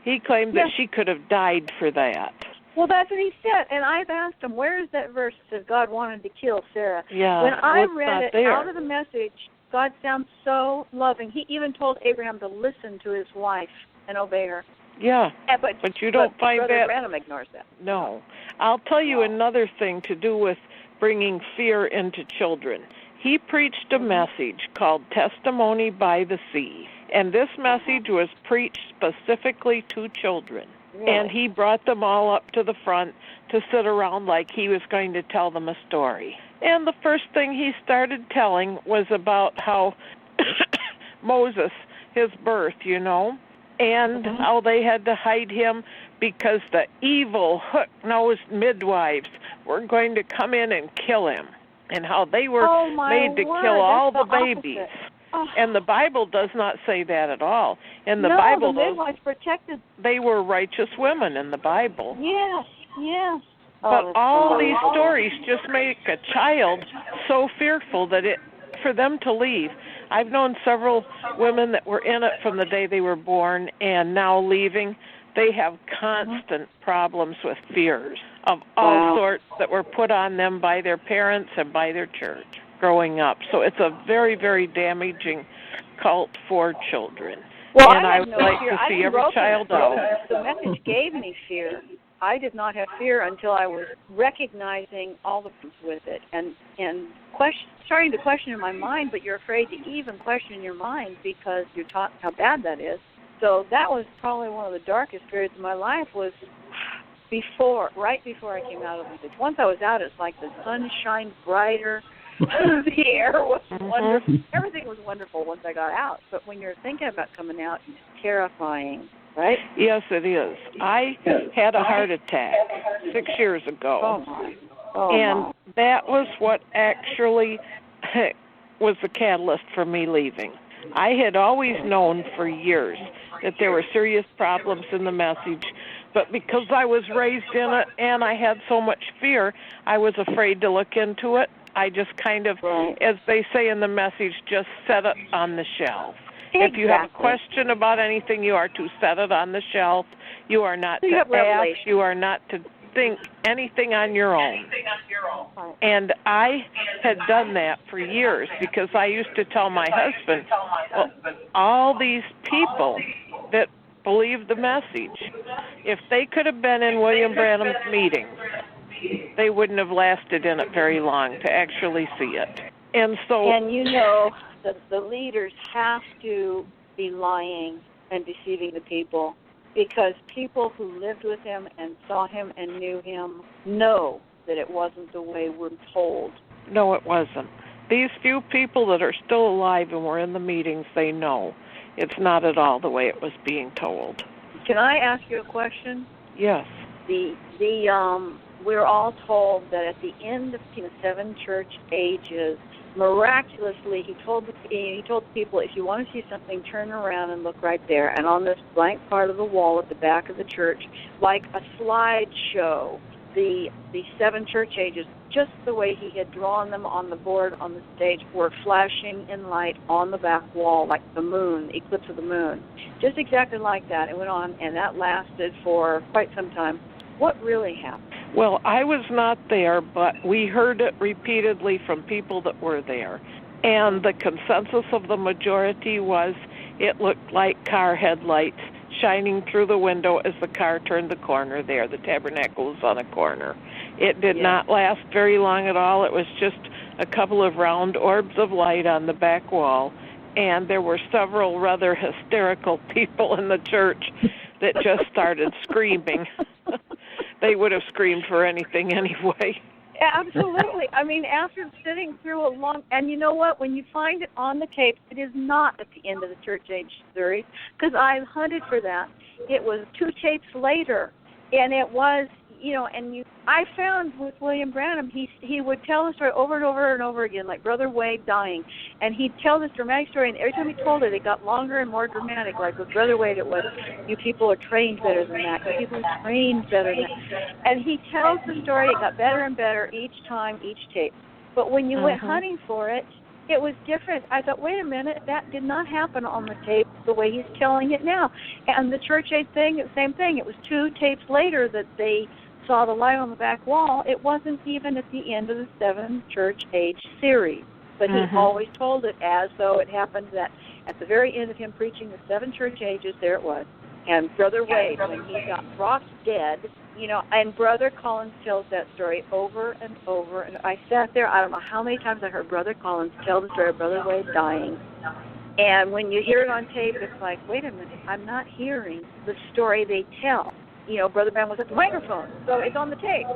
he claimed that she could have died for that. Well, that's what he said, and I've asked him, where is that verse that says God wanted to kill Sarah? Yeah, when I read it there. out of the Message, God sounds so loving. He even told Abraham to listen to his wife and obey her. Yeah, but you don't find Brother that. Branham ignores that. No. I'll tell you another thing to do with bringing fear into children. He preached a message called Testimony by the Sea, and this message was preached specifically to children. Really? And he brought them all up to the front to sit around like he was going to tell them a story. And the first thing he started telling was about how Moses, his birth, and how they had to hide him because the evil hook-nosed midwives were going to come in and kill him, and how they were made to kill all the babies. And the Bible does not say that at all. In the Bible, the midwives protected. They were righteous women in the Bible. Yes, yes. But all these stories just make a child so fearful that for them to leave. I've known several women that were in it from the day they were born and now leaving. They have constant problems with fears of all sorts that were put on them by their parents and by their church growing up. So it's a very, very damaging cult for children. Well, and I would like to see every child out. The message gave me fear. I did not have fear until I was recognizing all the problems with it and starting to question in my mind, but you're afraid to even question in your mind because you're taught how bad that is. So that was probably one of the darkest periods of my life, was right before I came out of it. Once I was out, it's like the sun shined brighter. The air was wonderful. Everything was wonderful once I got out. But when you're thinking about coming out, it's terrifying, right? Yes, it is. I had a heart attack 6 years ago. And that was what actually was the catalyst for me leaving. I had always known for years that there were serious problems in the message, but because I was raised in it and I had so much fear, I was afraid to look into it. I just kind of, as they say in the message, just set it on the shelf. Exactly. If you have a question about anything, you are to set it on the shelf. You are not to ask. You are not to think anything on your own. And I had done that for years because I used to tell my husband, well, all these people that believe the message, if they could have been in William Branham's meetings, they wouldn't have lasted in it very long to actually see it. And the leaders have to be lying and deceiving the people, because people who lived with him and saw him and knew him know that it wasn't the way we're told. No, it wasn't. These few people that are still alive and were in the meetings, they know it's not at all the way it was being told. Can I ask you a question? Yes. We're all told that at the end of the 7 church ages, miraculously, he told the people, if you want to see something, turn around and look right there. And on this blank part of the wall at the back of the church, like a slideshow, the 7 church ages just the way he had drawn them on the board on the stage, were flashing in light on the back wall, like the moon, the eclipse of the moon. Just exactly like that. It went on, and that lasted for quite some time. What really happened? Well, I was not there, but we heard it repeatedly from people that were there. And the consensus of the majority was it looked like car headlights shining through the window as the car turned the corner there. The tabernacle was on a corner. It did not last very long at all. It was just a couple of round orbs of light on the back wall. And there were several rather hysterical people in the church that just started screaming. They would have screamed for anything anyway. Absolutely. I mean, after sitting through a long, and you know what? When you find it on the tape, it is not at the end of the church age series, because I hunted for that. It was 2 tapes later, and it was, I found with William Branham, he would tell the story over and over and over again, like Brother Wade dying, and he'd tell this dramatic story, and every time he told it, it got longer and more dramatic. Like with Brother Wade, it was, you people are trained better than that. You people are trained better than that. And he tells the story, it got better and better each time, each tape. But when you went hunting for it, it was different. I thought, wait a minute, that did not happen on the tape the way he's telling it now. And the church age thing, the same thing. It was 2 tapes later that they saw the light on the back wall. It wasn't even at the end of the 7 church age series. But he always told it as though it happened that at the very end of him preaching the 7 church ages, there it was. And Brother Wade, when he got dropped dead, and Brother Collins tells that story over and over. And I sat there, I don't know how many times I heard Brother Collins tell the story of Brother Wade dying. And when you hear it on tape, it's like, wait a minute, I'm not hearing the story they tell. Brother Branham was at the microphone, so it's on the tape.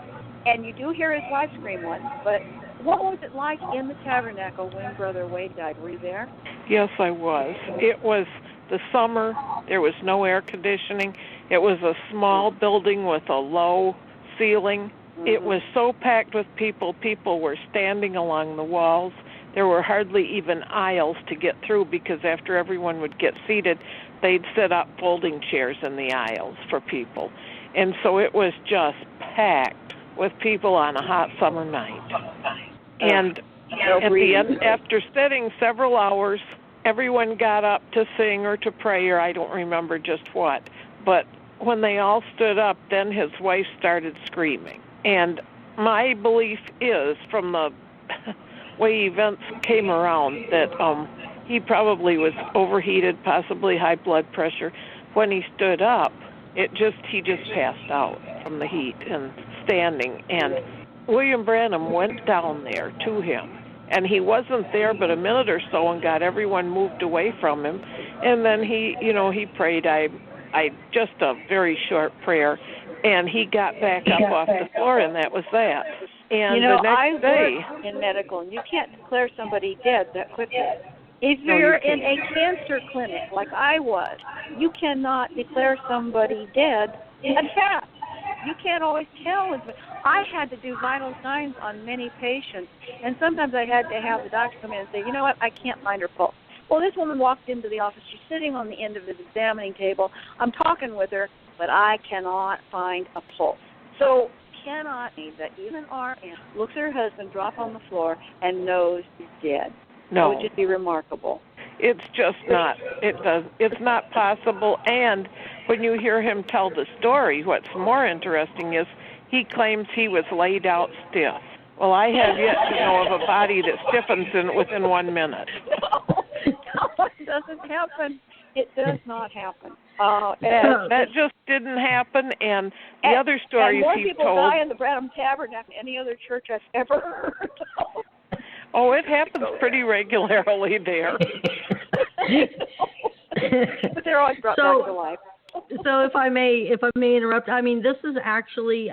And you do hear his wife scream once, but what was it like in the tabernacle when Brother Wade died? Were you there? Yes, I was. It was the summer. There was no air conditioning. It was a small building with a low ceiling. It was so packed with people. People were standing along the walls. There were hardly even aisles to get through because after everyone would get seated, they'd set up folding chairs in the aisles for people. And so it was just packed with people on a hot summer night. And at the end, after sitting several hours, everyone got up to sing or to pray, or I don't remember just what. But when they all stood up, then his wife started screaming. And my belief is, from the way events came around, that he probably was overheated, possibly high blood pressure. When he stood up, he just passed out from the heat and standing. And William Branham went down there to him. And he wasn't there but a minute or so and got everyone moved away from him. And then he prayed, I just a very short prayer, and he got back up off the floor, and that was that. And the next day, I work in medical, and you can't declare somebody dead that quickly. If you're in a cancer clinic like I was, you cannot declare somebody dead that fast. You can't always tell. I had to do vital signs on many patients, and sometimes I had to have the doctor come in and say, you know what, I can't find her pulse. Well, this woman walked into the office. She's sitting on the end of the examining table. I'm talking with her, but I cannot find a pulse. So cannot mean that even RN looks at her husband drop on the floor and knows he's dead. No. It would just be remarkable. It's just not. It's not possible. And when you hear him tell the story, what's more interesting is he claims he was laid out stiff. Well, I have yet to know of a body that stiffens within 1 minute. No, it doesn't happen. It does not happen. That just didn't happen. And the other stories he's told. More people die in the Branham Tabernacle than any other church I've ever heard of. Oh, it happens pretty regularly there. But they're always brought back to life. So if I may interrupt, I mean, this is actually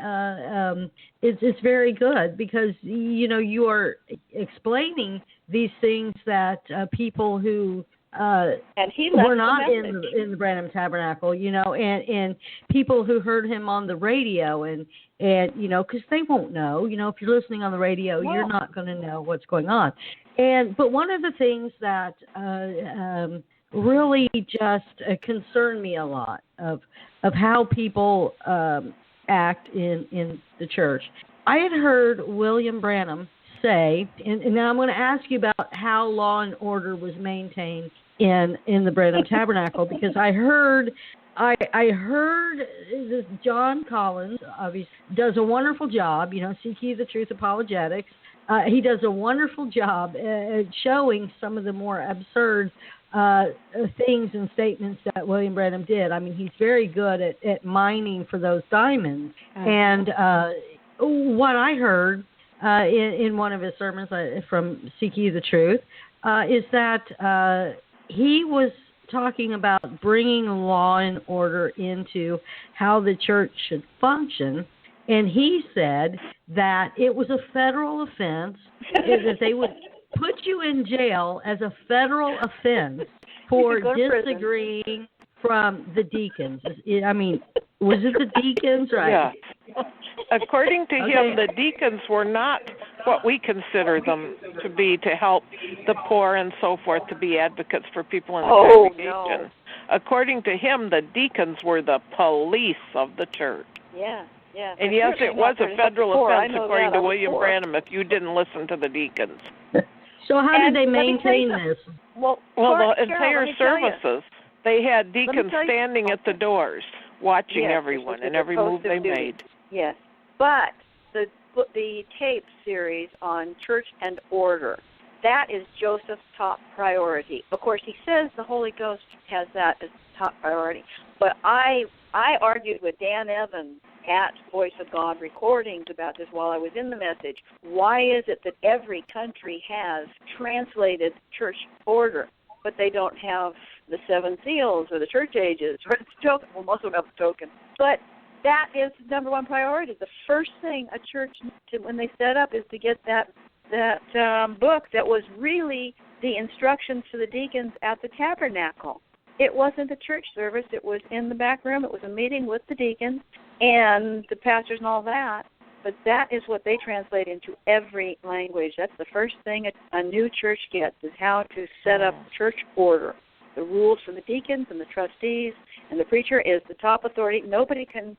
it's very good because you are explaining these things that people who and he were not in the Branham Tabernacle, and people who heard him on the radio and because they won't know, if you're listening on the radio, you're not going to know what's going on. But one of the things that really just concerned me a lot of how people act in the church I had heard William Branham say, and now I'm going to ask you about how law and order was maintained in the Branham Tabernacle, because I heard this John Collins obviously does a wonderful job, Seek Ye the Truth Apologetics. He does a wonderful job at showing some of the more absurd things and statements that William Branham did. I mean, he's very good at mining for those diamonds. And what I heard in one of his sermons from Seek Ye the Truth is that he was talking about bringing law and order into how the church should function. And he said that it was a federal offense, that they would put you in jail as a federal offense for disagreeing from the deacons. I mean, was it the deacons? Right. Yeah. According to him, the deacons were not what we consider them to be, to help the poor and so forth, to be advocates for people in the congregation. No. According to him, the deacons were the police of the church. Yeah. Yeah, and yes, it was a federal offense, according to William Branham, if you didn't listen to the deacons. So how did they maintain this? Well, the entire services, they had deacons standing at the doors, watching everyone and every move they made. Yes, but the tape series on church and order, that is Joseph's top priority. Of course, he says the Holy Ghost has that as top priority. But I argued with Dan Evans at Voice of God recordings about this while I was in the message. Why is it that every country has translated church order, but they don't have the seven seals or the church ages or the token? Well, most of them have the token. But that is the number one priority. The first thing a church, when they set up, is to get that book that was really the instructions to the deacons at the tabernacle. It wasn't a church service. It was in the back room. It was a meeting with the deacons and the pastors and all that. But that is what they translate into every language. That's the first thing a new church gets, is how to set up church order. The rules for the deacons and the trustees, and the preacher is the top authority. Nobody can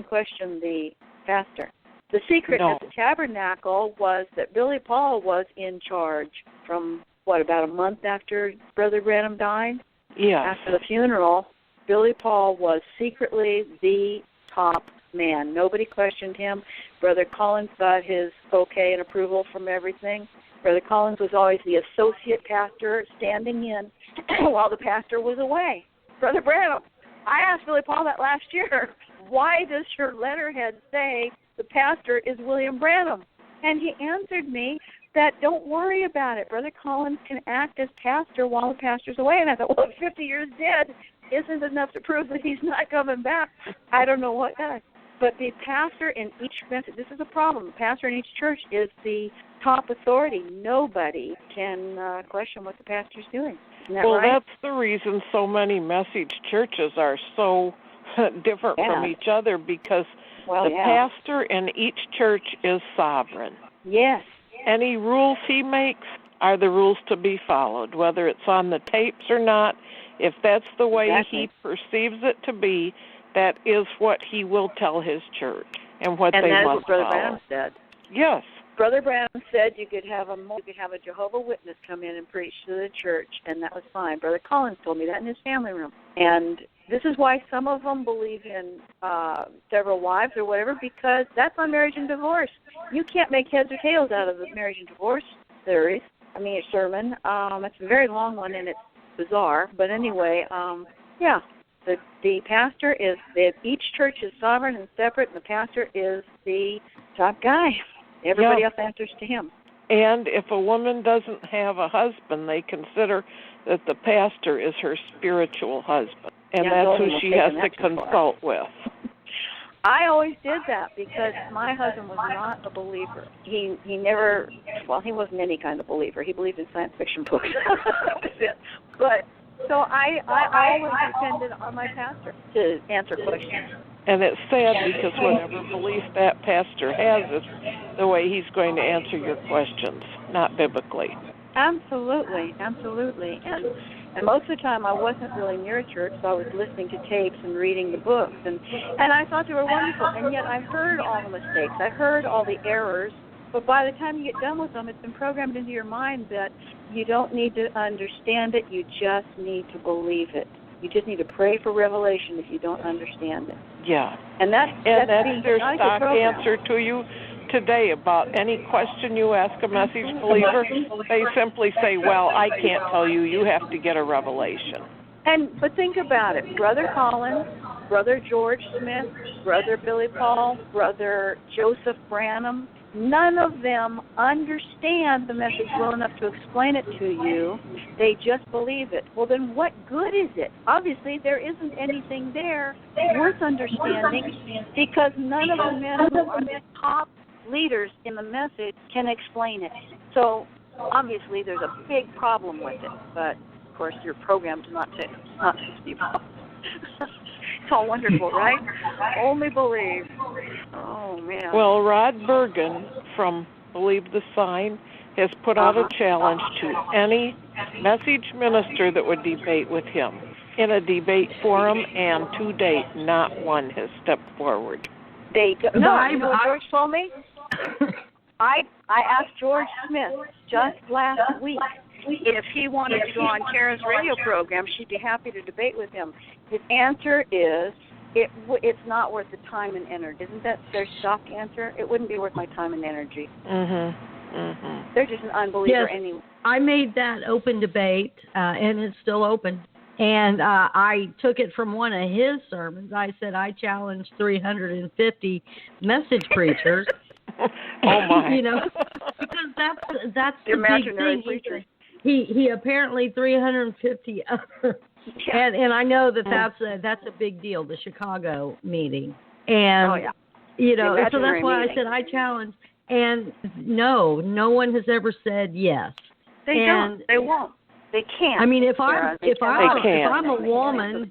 question the pastor. The secret at the tabernacle was that Billy Paul was in charge from, about a month after Brother Branham died? Yeah. After the funeral, Billy Paul was secretly the top man. Nobody questioned him. Brother Collins got his okay and approval from everything. Brother Collins was always the associate pastor standing in while the pastor was away. Brother Branham, I asked Billy Paul that last year, why does your letterhead say the pastor is William Branham? And he answered me that don't worry about it. Brother Collins can act as pastor while the pastor's away. And I thought, well, if 50 years dead isn't enough to prove that he's not coming back, I don't know what does. But the pastor in each, this is a problem, the pastor in each church is the top authority. Nobody can question what the pastor's doing. Isn't that right? That's the reason so many message churches are so different from each other, because the pastor in each church is sovereign. Yes. Any rules he makes are the rules to be followed, whether it's on the tapes or not. If that's the way he perceives it to be, that is what he will tell his church and what they must follow. And that's what Brother Branham said. Yes. Brother Branham said you could have a Jehovah's Witness come in and preach to the church, and that was fine. Brother Collins told me that in his family room. And this is why some of them believe in several wives or whatever, because that's on marriage and divorce. You can't make heads or tails out of the marriage and divorce theories. A sermon. It's a very long one, and it's bizarre. But anyway, the pastor is, each church is sovereign and separate, and the pastor is the top guy. Everybody else answers to him. And if a woman doesn't have a husband, they consider that the pastor is her spiritual husband. And that's who she has to consult with. I always did that because my husband was not a believer. He never, he wasn't any kind of believer. He believed in science fiction books. That was it. But, so I always depended on my pastor to answer questions. And it's sad because whatever belief that pastor has is the way he's going to answer your questions, not biblically. Absolutely, absolutely. And And most of the time I wasn't really near a church, so I was listening to tapes and reading the books. And I thought they were wonderful. And yet I heard all the mistakes. I heard all the errors. But by the time you get done with them, it's been programmed into your mind that you don't need to understand it. You just need to believe it. You just need to pray for revelation if you don't understand it. Yeah. And that's their stock answer to you today about any question you ask a message believer. They simply say, well, I can't tell you. You have to get a revelation. But think about it. Brother Collins, Brother George Smith, Brother Billy Paul, Brother Joseph Branham, none of them understand the message well enough to explain it to you. They just believe it. Well, then what good is it? Obviously, there isn't anything there worth understanding because none of the men who are the top leaders in the message can explain it. So, obviously, there's a big problem with it. But, of course, you're programmed not to see problems. It's all wonderful, right? Only believe. Oh, man. Well, Rod Bergen from Believe the Sign has put out a challenge to any message minister that would debate with him in a debate forum, and to date, not one has stepped forward. You know what George told me? I asked George Smith just last week if he wanted to go on Kara's radio program, she'd be happy to debate with him. His answer is, it's not worth the time and energy. Isn't that their stock answer? It wouldn't be worth my time and energy. They're just an unbeliever anyway. I made that open debate, and it's still open. And I took it from one of his sermons. I said I challenged 350 message preachers. Oh my! You know, because that's the imaginary big thing. preacher. He apparently 350 others. And I know that's a big deal, the Chicago meeting. And you know, so that's why I said I challenge. And no one has ever said yes. They don't. They won't. They can't. I mean, if I'm a woman,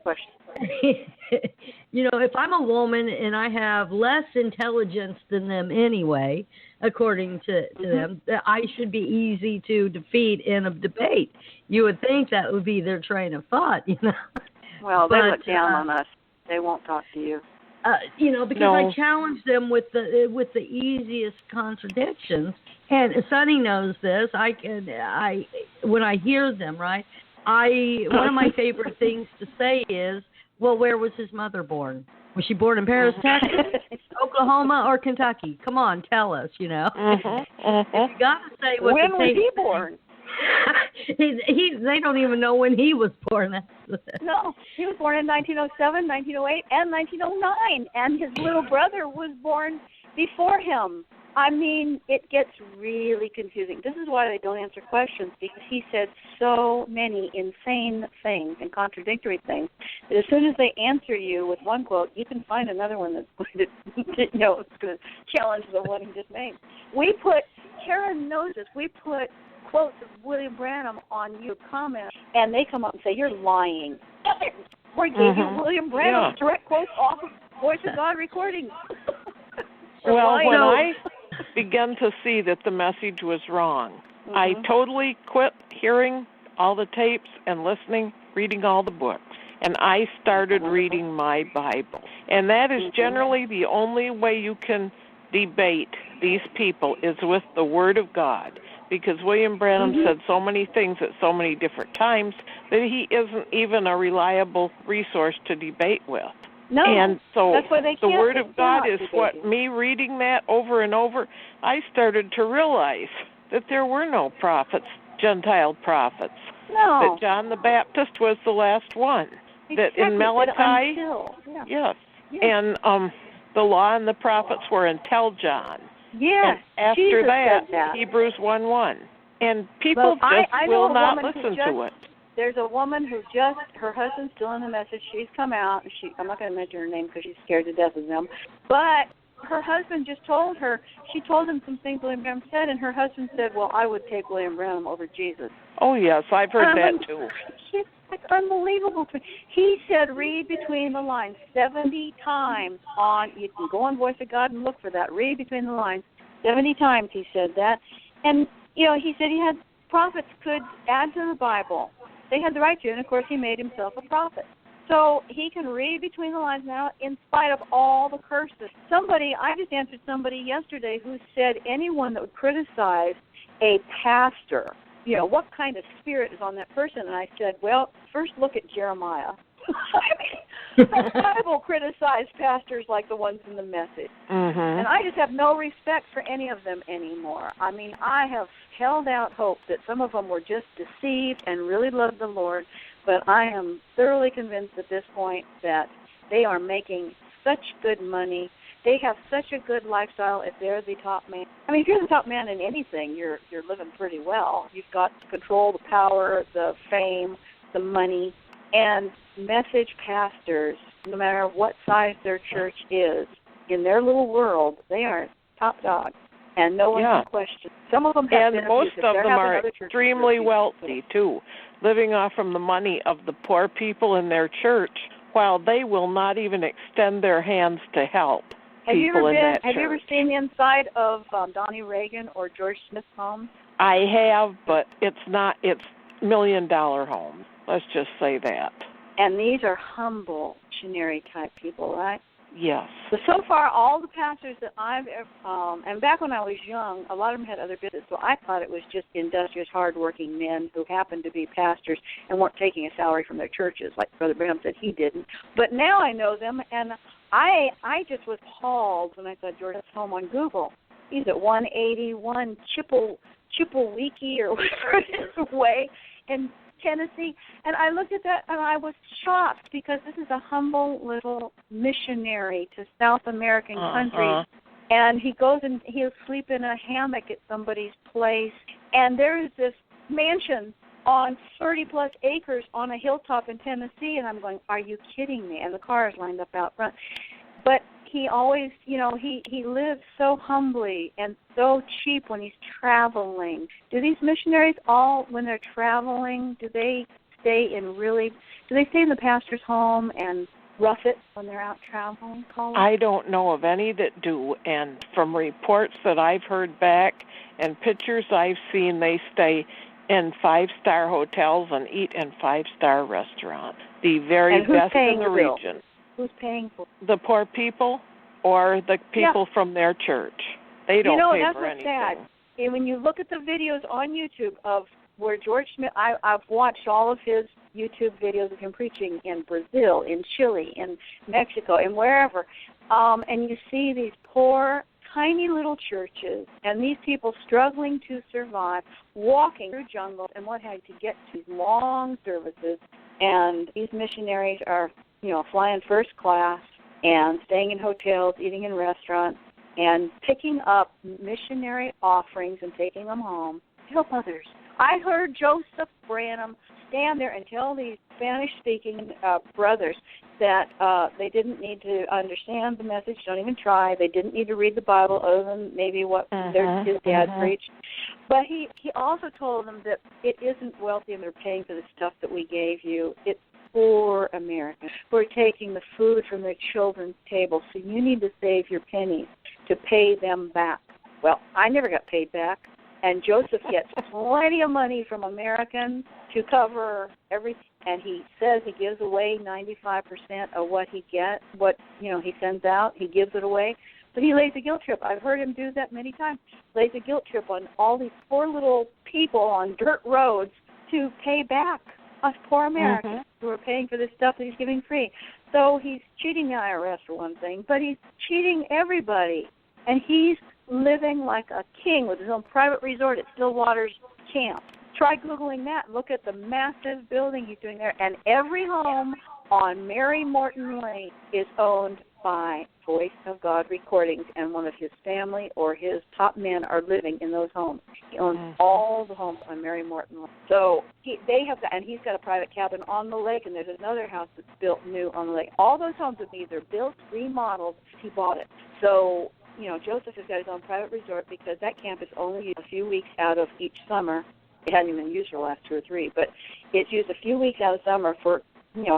you know, if I'm a woman and I have less intelligence than them anyway, according to them, I should be easy to defeat in a debate. You would think that would be their train of thought, you know. Well, they look down on us. They won't talk to you. You know, because I challenge them with the easiest contradictions. And Sonny knows this. When I hear them, right? One of my favorite things to say is, well, where was his mother born? Was she born in Paris, Texas, Oklahoma, or Kentucky? Come on, tell us, you know. You got to say what when was he born? They don't even know when he was born. No, he was born in 1907, 1908, and 1909, and his little brother was born before him. I mean, it gets really confusing. This is why they don't answer questions, because he said so many insane things and contradictory things that as soon as they answer you with one quote, you can find another one that's going to, you know, it's going to challenge the one he just made. Karen knows this, we put quotes of William Branham on YouTube comments, and they come up and say, you're lying. We gave you William Branham's direct quotes off of Voice of God recordings. Well, when I began to see that the message was wrong, I totally quit hearing all the tapes and reading all the books. And I started reading my Bible. And that is generally the only way you can debate these people is with the Word of God. Because William Branham said so many things at so many different times that he isn't even a reliable resource to debate with. No, and so that's why the Word of God is what, me reading that over and over, I started to realize that there were no prophets, Gentile prophets. No. That John the Baptist was the last one. Exactly. That in Malachi, and the law and the prophets were until John. Yes, and after Jesus that, Hebrews 1:1. And people will not listen to it. There's a woman who her husband's still in the message. She's come out. I'm not going to mention her name because she's scared to death of them. But her husband just told her, she told him some things William Branham said, and her husband said, well, I would take William Branham over Jesus. Oh, yes, I've heard that too. It's unbelievable. He said, read between the lines 70 times you can go on Voice of God and look for that. Read between the lines 70 times, he said that. And, you know, he said he had prophets could add to the Bible. They had the right to, and of course he made himself a prophet. So he can read between the lines now in spite of all the curses. I just answered somebody yesterday who said anyone that would criticize a pastor, what kind of spirit is on that person? And I said, well, first look at Jeremiah. I mean, the Bible criticized pastors like the ones in the Message. Mm-hmm. And I just have no respect for any of them anymore. I mean, I have held out hope that some of them were just deceived and really loved the Lord, but I am thoroughly convinced at this point that they are making such good money. They have such a good lifestyle if they're the top man. I mean, if you're the top man in anything, you're living pretty well. You've got the control, the power, the fame, the money. And Message pastors, no matter what size their church is, in their little world, they are top dog, and no one can question. Some of them have been most abusive. of them are extremely wealthy, too, living off from the money of the poor people in their church, while they will not even extend their hands to help people in that church. Have you ever seen the inside of Donnie Reagan or George Smith's home? I have, but it's $1 million homes. Let's just say that. And these are humble missionary-type people, right? Yes. So far, all the pastors that I've ever, and back when I was young, a lot of them had other business, so I thought it was just industrious, hardworking men who happened to be pastors and weren't taking a salary from their churches, like Brother Branham said he didn't. But now I know them, and I just was appalled when I saw Jordan's home on Google. He's at 181 Chippewa or whatever it is way in Tennessee, and I looked at that and I was shocked because this is a humble little missionary to South American countries, and he goes and he'll sleep in a hammock at somebody's place, and there's this mansion on 30-plus acres on a hilltop in Tennessee, and I'm going, are you kidding me? And the car is lined up out front. But he always, he lives so humbly and so cheap when he's traveling. Do these missionaries when they're traveling, do they stay in the pastor's home and rough it when they're out traveling? I don't know of any that do, and from reports that I've heard back and pictures I've seen, they stay in 5-star hotels and eat in 5-star restaurants. The very best in the region. Who's paying for it? The poor people or the people from their church. They don't pay for anything. That's sad. And when you look at the videos on YouTube of where George Smith, I've watched all of his YouTube videos of him preaching in Brazil, in Chile, in Mexico, and wherever. And you see these poor, tiny little churches and these people struggling to survive, walking through jungles and what have you to get to these long services. And these missionaries are, flying first class and staying in hotels, eating in restaurants, and picking up missionary offerings and taking them home to help others. I heard Joseph Branham stand there and tell these Spanish-speaking brothers that they didn't need to understand the message, don't even try. They didn't need to read the Bible other than maybe what his dad preached. But he also told them that it isn't wealthy and they're paying for the stuff that we gave you. It's poor Americans who are taking the food from their children's table. So you need to save your pennies to pay them back. Well, I never got paid back. And Joseph gets plenty of money from Americans to cover everything. And he says he gives away 95% of what he gets, he sends out. He gives it away. But he lays a guilt trip. I've heard him do that many times. Lays a guilt trip on all these poor little people on dirt roads to pay back us poor Americans who are paying for this stuff that he's giving free. So he's cheating the IRS for one thing, but he's cheating everybody. And he's living like a king with his own private resort at Stillwater's camp. Try Googling that. Look at the massive building he's doing there. And every home on Mary Morton Lane is owned by Voice of God Recordings, and one of his family or his top men are living in those homes. He owns all the homes on Mary Morton Lane. So they have that, and he's got a private cabin on the lake, and there's another house that's built new on the lake. All those homes have either built, remodeled, he bought it. So Joseph has got his own private resort because that camp is only used a few weeks out of each summer. It hadn't even been used for the last 2 or 3, but it's used a few weeks out of summer for,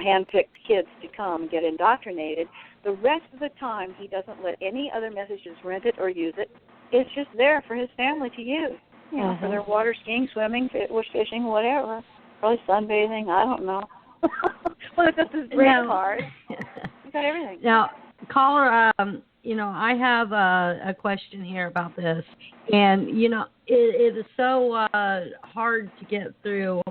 hand-picked kids to come and get indoctrinated. The rest of the time, he doesn't let any other messages rent it or use it. It's just there for his family to use, for their water skiing, swimming, fishing, whatever. Probably sunbathing. I don't know. Well, it's just his great card. He's got everything. Now, caller, I have a question here about this, and it is so hard to get through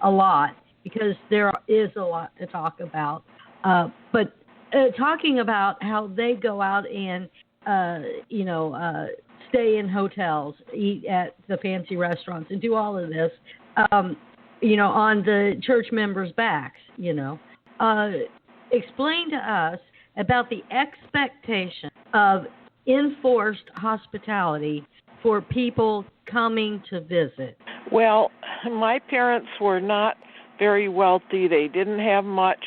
a lot because there is a lot to talk about. But talking about how they go out and stay in hotels, eat at the fancy restaurants, and do all of this, on the church members' backs. Explain to us about the expectation of enforced hospitality for people coming to visit. Well, my parents were not very wealthy. They didn't have much.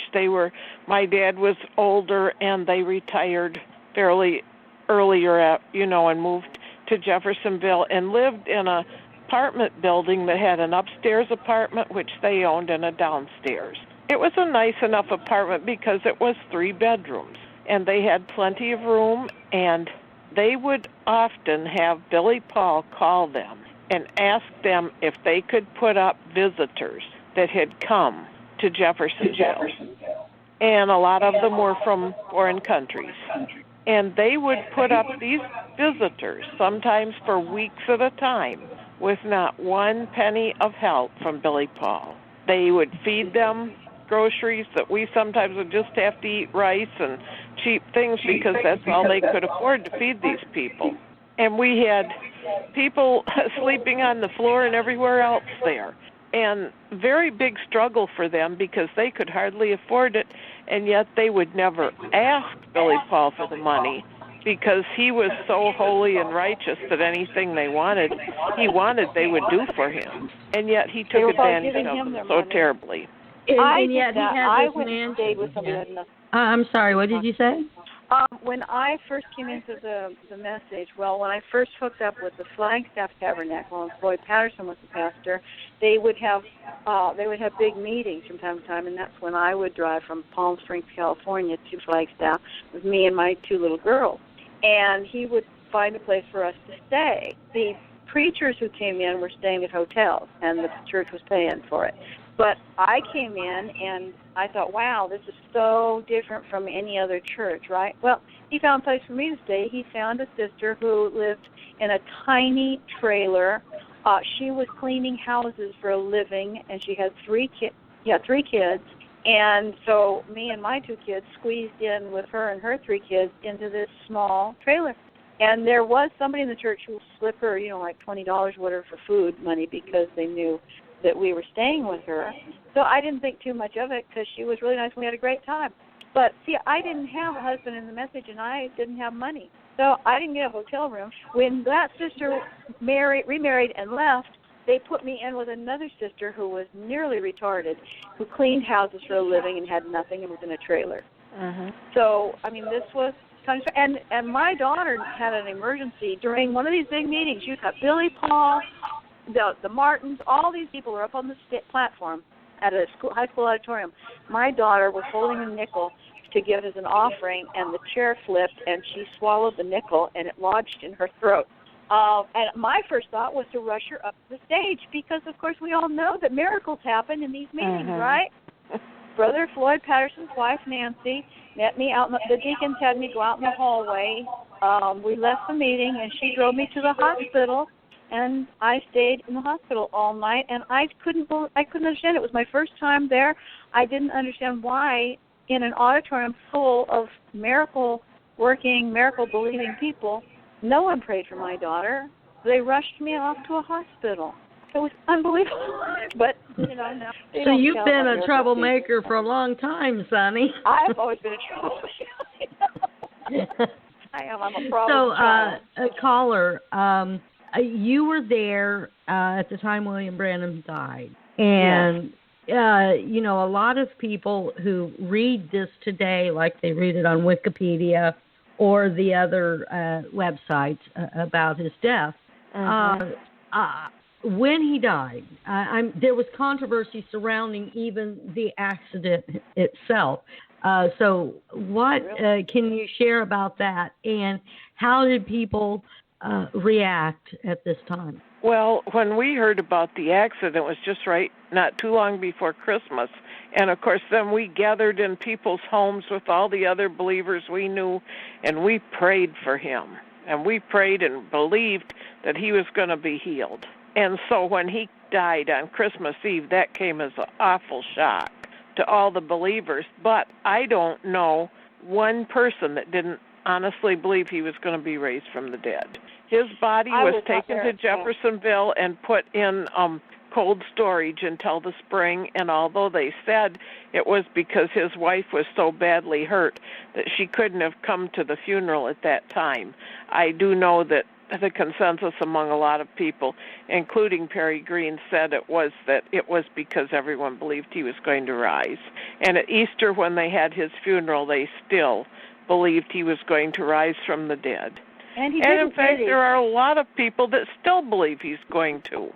My dad was older, and they retired fairly earlier, and moved to Jeffersonville and lived in a apartment building that had an upstairs apartment, which they owned, and a downstairs. It was a nice enough apartment because it was 3 bedrooms, and they had plenty of room, and they would often have Billy Paul call them and ask them if they could put up visitors that had come to Jeffersonville. And a lot of them were from foreign countries. And they would put up these visitors, sometimes for weeks at a time, with not one penny of help from Billy Paul. They would feed them groceries that we sometimes would just have to eat rice and cheap things because that's all they could afford to feed these people. And we had people sleeping on the floor and everywhere else there. And very big struggle for them because they could hardly afford it, and yet they would never ask Billy Paul for the money because he was so holy and righteous that anything they wanted, they would do for him. And yet he took advantage of them so terribly. And yet he had this man. I'm sorry, what did you say? When I first came into the message, when I first hooked up with the Flagstaff Tabernacle and Floyd Patterson was the pastor, they would have big meetings from time to time, and that's when I would drive from Palm Springs, California to Flagstaff with me and my 2 little girls. And he would find a place for us to stay. The preachers who came in were staying at hotels, and the church was paying for it. But I came in, and I thought, wow, this is so different from any other church, right? Well, he found a place for me to stay. He found a sister who lived in a tiny trailer. She was cleaning houses for a living, and she had 3 kids. And so me and my 2 kids squeezed in with her and her 3 kids into this small trailer. And there was somebody in the church who would slip her, like $20 whatever for food money because they knew that we were staying with her. So I didn't think too much of it because she was really nice and we had a great time. But see, I didn't have a husband in the message and I didn't have money. So I didn't get a hotel room. When that sister remarried and left, they put me in with another sister who was nearly retarded, who cleaned houses for a living and had nothing and was in a trailer. Uh-huh. So, this was kind of, and my daughter had an emergency during one of these big meetings. You've got Billy Paul, the Martins, all these people were up on the platform at a high school auditorium. My daughter was holding a nickel to give as an offering, and the chair flipped, and she swallowed the nickel, and it lodged in her throat. And my first thought was to rush her up the stage because, of course, we all know that miracles happen in these meetings, right? Brother Floyd Patterson's wife, Nancy, met me out. The deacons had me go out in the hallway. We left the meeting, and she drove me to the hospital. And I stayed in the hospital all night, and I couldn't understand. It was my first time there. I didn't understand why, in an auditorium full of miracle-working, miracle-believing people, no one prayed for my daughter. They rushed me off to a hospital. It was unbelievable. But now. So you've been a troublemaker for a long time, Sonny. I've always been a troublemaker. I am. I'm a problem child. A caller. You were there at the time William Branham died. And, a lot of people who read this today, like they read it on Wikipedia or the other websites about his death, when he died, there was controversy surrounding even the accident itself. So what can you share about that? And how did people react at this time? Well, when we heard about the accident, it was just not too long before Christmas. And, of course, then we gathered in people's homes with all the other believers we knew, and we prayed for him. And we prayed and believed that he was going to be healed. And so when he died on Christmas Eve, that came as an awful shock to all the believers. But I don't know one person that didn't honestly believe he was going to be raised from the dead. His body was taken to Jeffersonville and put in cold storage until the spring, and although they said it was because his wife was so badly hurt that she couldn't have come to the funeral at that time, I do know that the consensus among a lot of people, including Perry Green, said it was because everyone believed he was going to rise. And at Easter, when they had his funeral, they still believed he was going to rise from the dead. And in fact, there are a lot of people that still believe he's going to.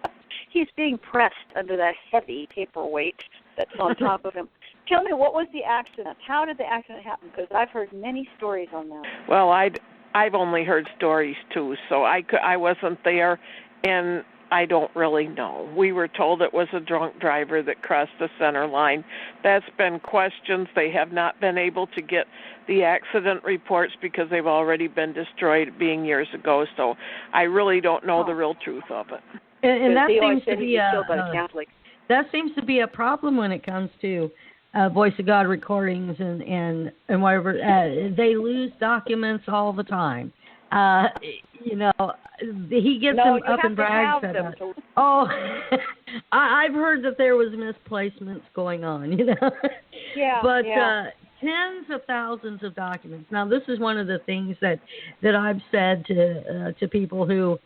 He's being pressed under that heavy paperweight that's on top of him. Tell me, what was the accident? How did the accident happen? Because I've heard many stories on that. Well, I've only heard stories too, so I wasn't there, and I don't really know. We were told it was a drunk driver that crossed the center line. That's been questions. They have not been able to get the accident reports because they've already been destroyed, being years ago. So I really don't know the real truth of it. And that seems to be a problem when it comes to Voice of God recordings and whatever. They lose documents all the time. He gets them up and brags about. Oh, I've heard that there was misplacements going on. Yeah. But tens of thousands of documents. Now, this is one of the things that I've said to people who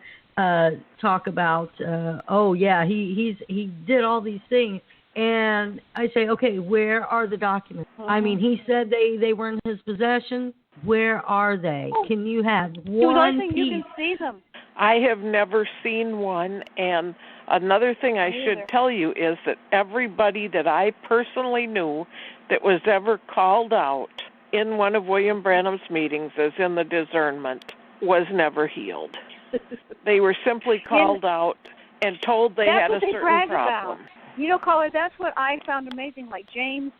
talk about. He did all these things. And I say, okay, where are the documents? Mm-hmm. I mean, he said they were in his possession. Where are they? Can you have one piece? You can see them. I have never seen one. And another thing I should tell you is that everybody that I personally knew that was ever called out in one of William Branham's meetings, as in the discernment, was never healed. They were simply called out and told they had a certain problem. Caller, that's what I found amazing. Like James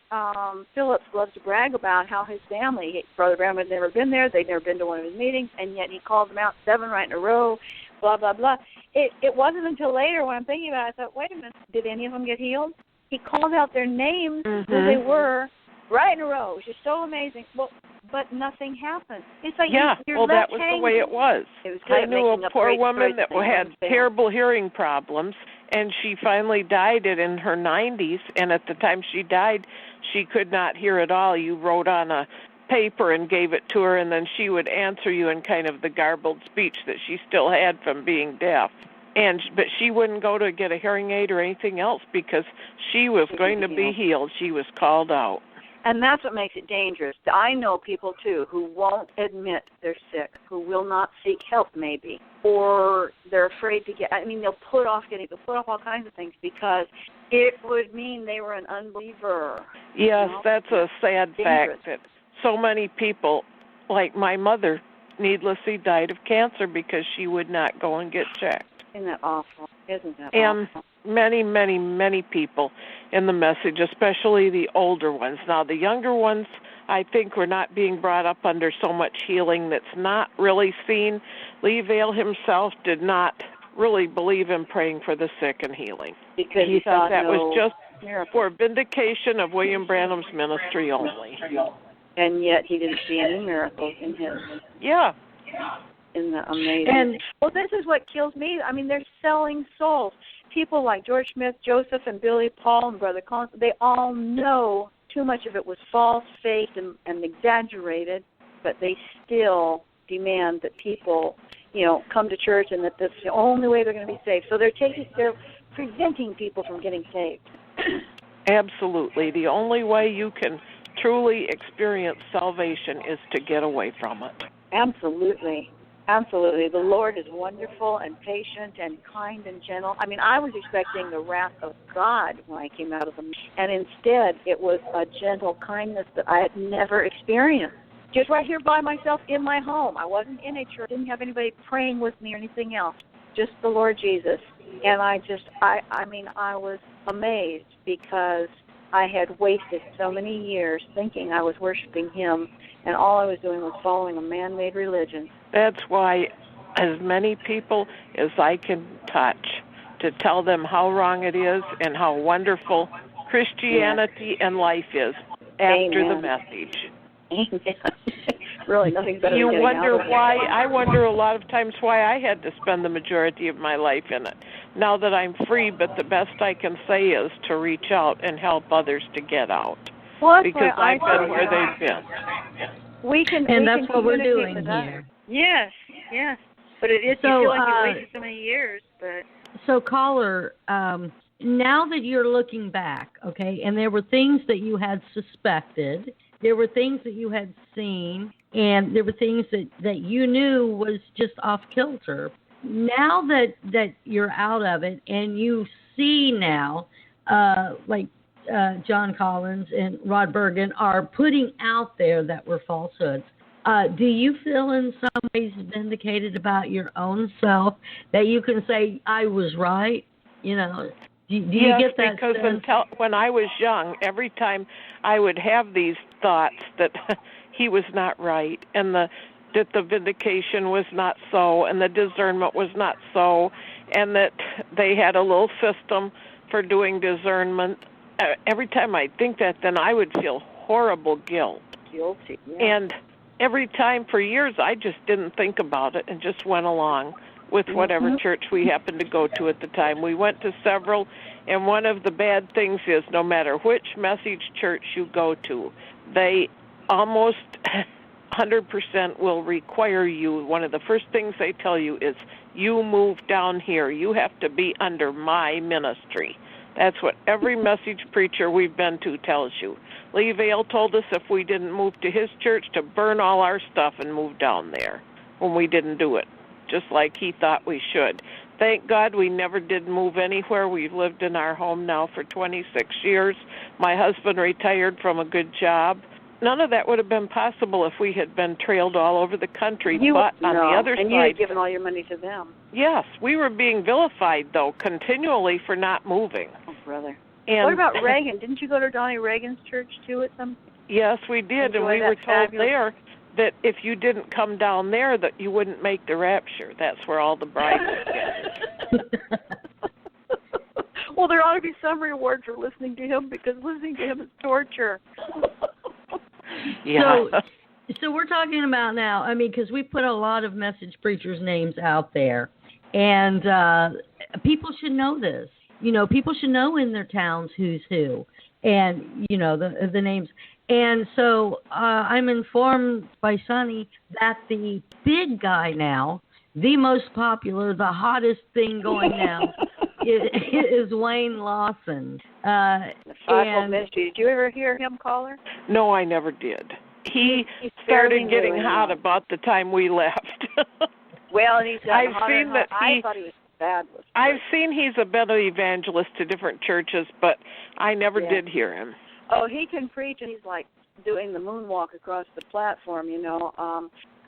Phillips loves to brag about how his family, Brother Branham had never been there. They'd never been to one of his meetings, and yet he called them out 7 right in a row, blah, blah, blah. It wasn't until later when I'm thinking about it, I thought, wait a minute, did any of them get healed? He called out their names, who they were, right in a row. It was just so amazing. Well, but nothing happened. It's like you're that was the way it was. I knew a poor woman that had terrible hearing problems, and she finally died in her 90s, and at the time she died, she could not hear at all. You wrote on a paper and gave it to her, and then she would answer you in kind of the garbled speech that she still had from being deaf. But she wouldn't go to get a hearing aid or anything else because she was going to be healed. She was called out. And that's what makes it dangerous. I know people, too, who won't admit they're sick, who will not seek help, maybe, or they're afraid to they'll put off all kinds of things because it would mean they were an unbeliever. Yes, that's a sad fact that so many people, like my mother, needlessly died of cancer because she would not go and get checked. Isn't that awful? And many, many, many people in the message, especially the older ones. Now, the younger ones, I think, were not being brought up under so much healing that's not really seen. Lee Vale himself did not really believe in praying for the sick and healing. Because he thought that was just for vindication of William Branham's ministry only. And yet he didn't see any miracles in his. Yeah. Isn't that amazing? This is what kills me. I mean, they're selling souls. People like George Smith, Joseph, and Billy Paul, and Brother Collins, they all know too much of it was false, fake, and exaggerated, but they still demand that people, come to church and that that's the only way they're going to be saved. So they're preventing people from getting saved. Absolutely. The only way you can truly experience salvation is to get away from it. Absolutely. Absolutely. The Lord is wonderful and patient and kind and gentle. I mean, I was expecting the wrath of God when I came out of them, and instead it was a gentle kindness that I had never experienced. Just right here by myself in my home. I wasn't in a church. Didn't have anybody praying with me or anything else. just the Lord Jesus. And I was amazed because I had wasted so many years thinking I was worshiping him, and all I was doing was following a man-made religion. That's why as many people as I can touch to tell them how wrong it is and how wonderful Christianity and life is after Amen. the message. Amen. Really, nothing better You than getting wonder out of it. why, I wonder a lot of times why I had to spend the majority of my life in it. Now that I'm free, but the best I can say is to reach out and help others to get out. Well, because I've been where they've been. That's what we're doing here. Yes, yes. But it is, so, you feel like you wasted so many years. But so, caller, now that you're looking back, okay, and there were things that you had suspected, there were things that you had seen, and there were things that you knew was just off kilter. Now that you're out of it and you see now, like John Collins and Rod Bergen are putting out there that were falsehoods, do you feel in some ways vindicated about your own self that you can say, I was right? You know, do you get that because sense? When I was young, every time I would have these thoughts that he was not right and that the vindication was not so and the discernment was not so and that they had a little system for doing discernment. Every time I think that, then I would feel horrible guilt. Guilty, yeah. And every time for years I just didn't think about it and just went along with whatever church we happened to go to at the time. We went to several, and one of the bad things is no matter which message church you go to, they almost 100% will require you. One of the first things they tell you is, you move down here. You have to be under my ministry. That's what every message preacher we've been to tells you. Lee Vale told us if we didn't move to his church to burn all our stuff and move down there when we didn't do it, just like he thought we should. Thank God we never did move anywhere. We've lived in our home now for 26 years. My husband retired from a good job. None of that would have been possible if we had been trailed all over the country. But on the other side... And you had given all your money to them. Yes, we were being vilified, though, continually for not moving. Oh, brother. And what about Reagan? Didn't you go to Donnie Reagan's church, too, at some point? Yes, we did, and we were told there that if you didn't come down there, that you wouldn't make the rapture. That's where all the brides would get. Well, there ought to be some reward for listening to him, because listening to him is torture. Yeah. So we're talking about now, I mean, because we put a lot of message preachers' names out there, and people should know this. You know, people should know in their towns who's who, and, you know, the names. And so I'm informed by Sonny that the big guy now, the most popular, the hottest thing going now, is Wayne Lawson. The Fivefold Ministry. Did you ever hear him, caller? No, I never did. He started getting hot about the time we left. Well, and he's I've seen that I thought he was fabulous. I've seen he's a better evangelist to different churches, but I never did hear him. Oh, he can preach, and he's like doing the moonwalk across the platform, you know.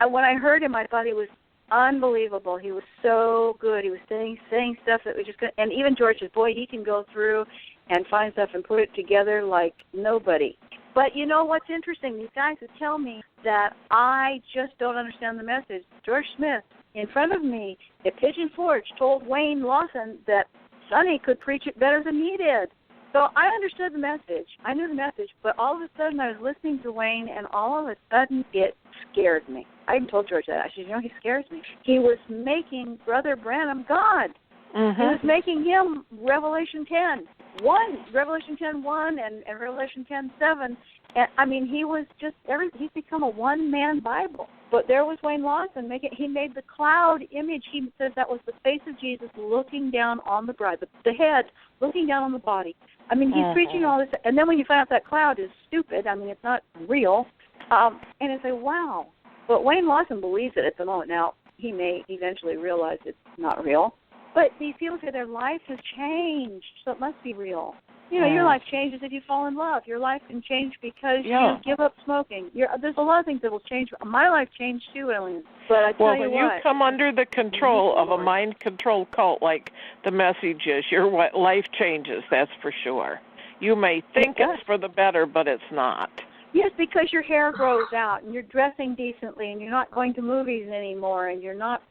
And when I heard him, I thought he was unbelievable. He was so good. He was saying stuff that we just couldn't. And even George's boy, he can go through and find stuff and put it together like nobody. But you know what's interesting? These guys that tell me that I just don't understand the message. George Smith, in front of me at Pigeon Forge, told Wayne Lawson that Sonny could preach it better than he did. So I understood the message. I knew the message, but all of a sudden I was listening to Wayne, and all of a sudden it scared me. I even told George that. I said, you know, he scares me. He was making Brother Branham God. Mm-hmm. He was making him Revelation 10:1, Revelation 10:1, and Revelation 10:7. And I mean, he was just he's become a one-man Bible. But there was Wayne Lawson he made the cloud image. He says that was the face of Jesus looking down on the bride, the head looking down on the body. I mean, he's preaching all this, and then when you find out that cloud is stupid, I mean, it's not real, and it's like, wow. But Wayne Lawson believes it at the moment. Now, he may eventually realize it's not real, but these people say their life has changed, so it must be real. Your life changes if you fall in love. Your life can change because you give up smoking. There's a lot of things that will change. My life changed too, Ellen. But I tell you when what, you come under the control of a mind control cult like the message is, your life changes, that's for sure. You may think it's for the better, but it's not. Yes, because your hair grows out and you're dressing decently and you're not going to movies anymore and you're not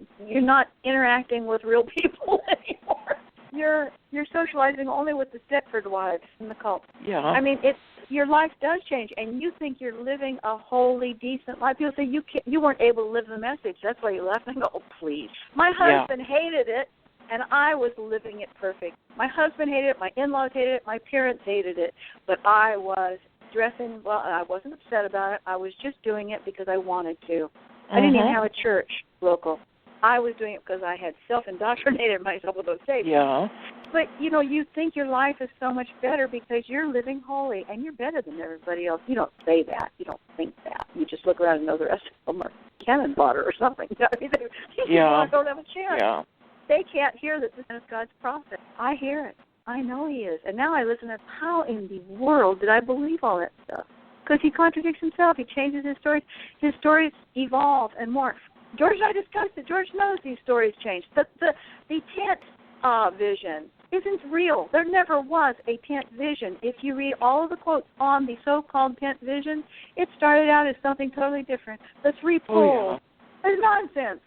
interacting with real people anymore. You're socializing only with the Stepford wives in the cult. Yeah. I mean, your life does change, and you think you're living a wholly decent life. People say you weren't able to live the message. That's why you left. I go, oh, please. My husband hated it, and I was living it perfect. My husband hated it. My in-laws hated it. My parents hated it. But I was dressing well. I wasn't upset about it. I was just doing it because I wanted to. I didn't even have a church local. I was doing it because I had self-indoctrinated myself with those tapes. Yeah. But, you think your life is so much better because you're living holy and you're better than everybody else. You don't say that. You don't think that. You just look around and know the rest of them are cannon fodder or something. I mean, don't have a chance. Yeah. They can't hear that this is God's prophet. I hear it. I know he is. And now I listen to how in the world did I believe all that stuff? Because he contradicts himself. He changes his stories. His stories evolve and morph. George and I discussed it. George knows these stories change. The tent vision isn't real. There never was a tent vision. If you read all of the quotes on the so-called tent vision, it started out as something totally different. The three poles. There's nonsense.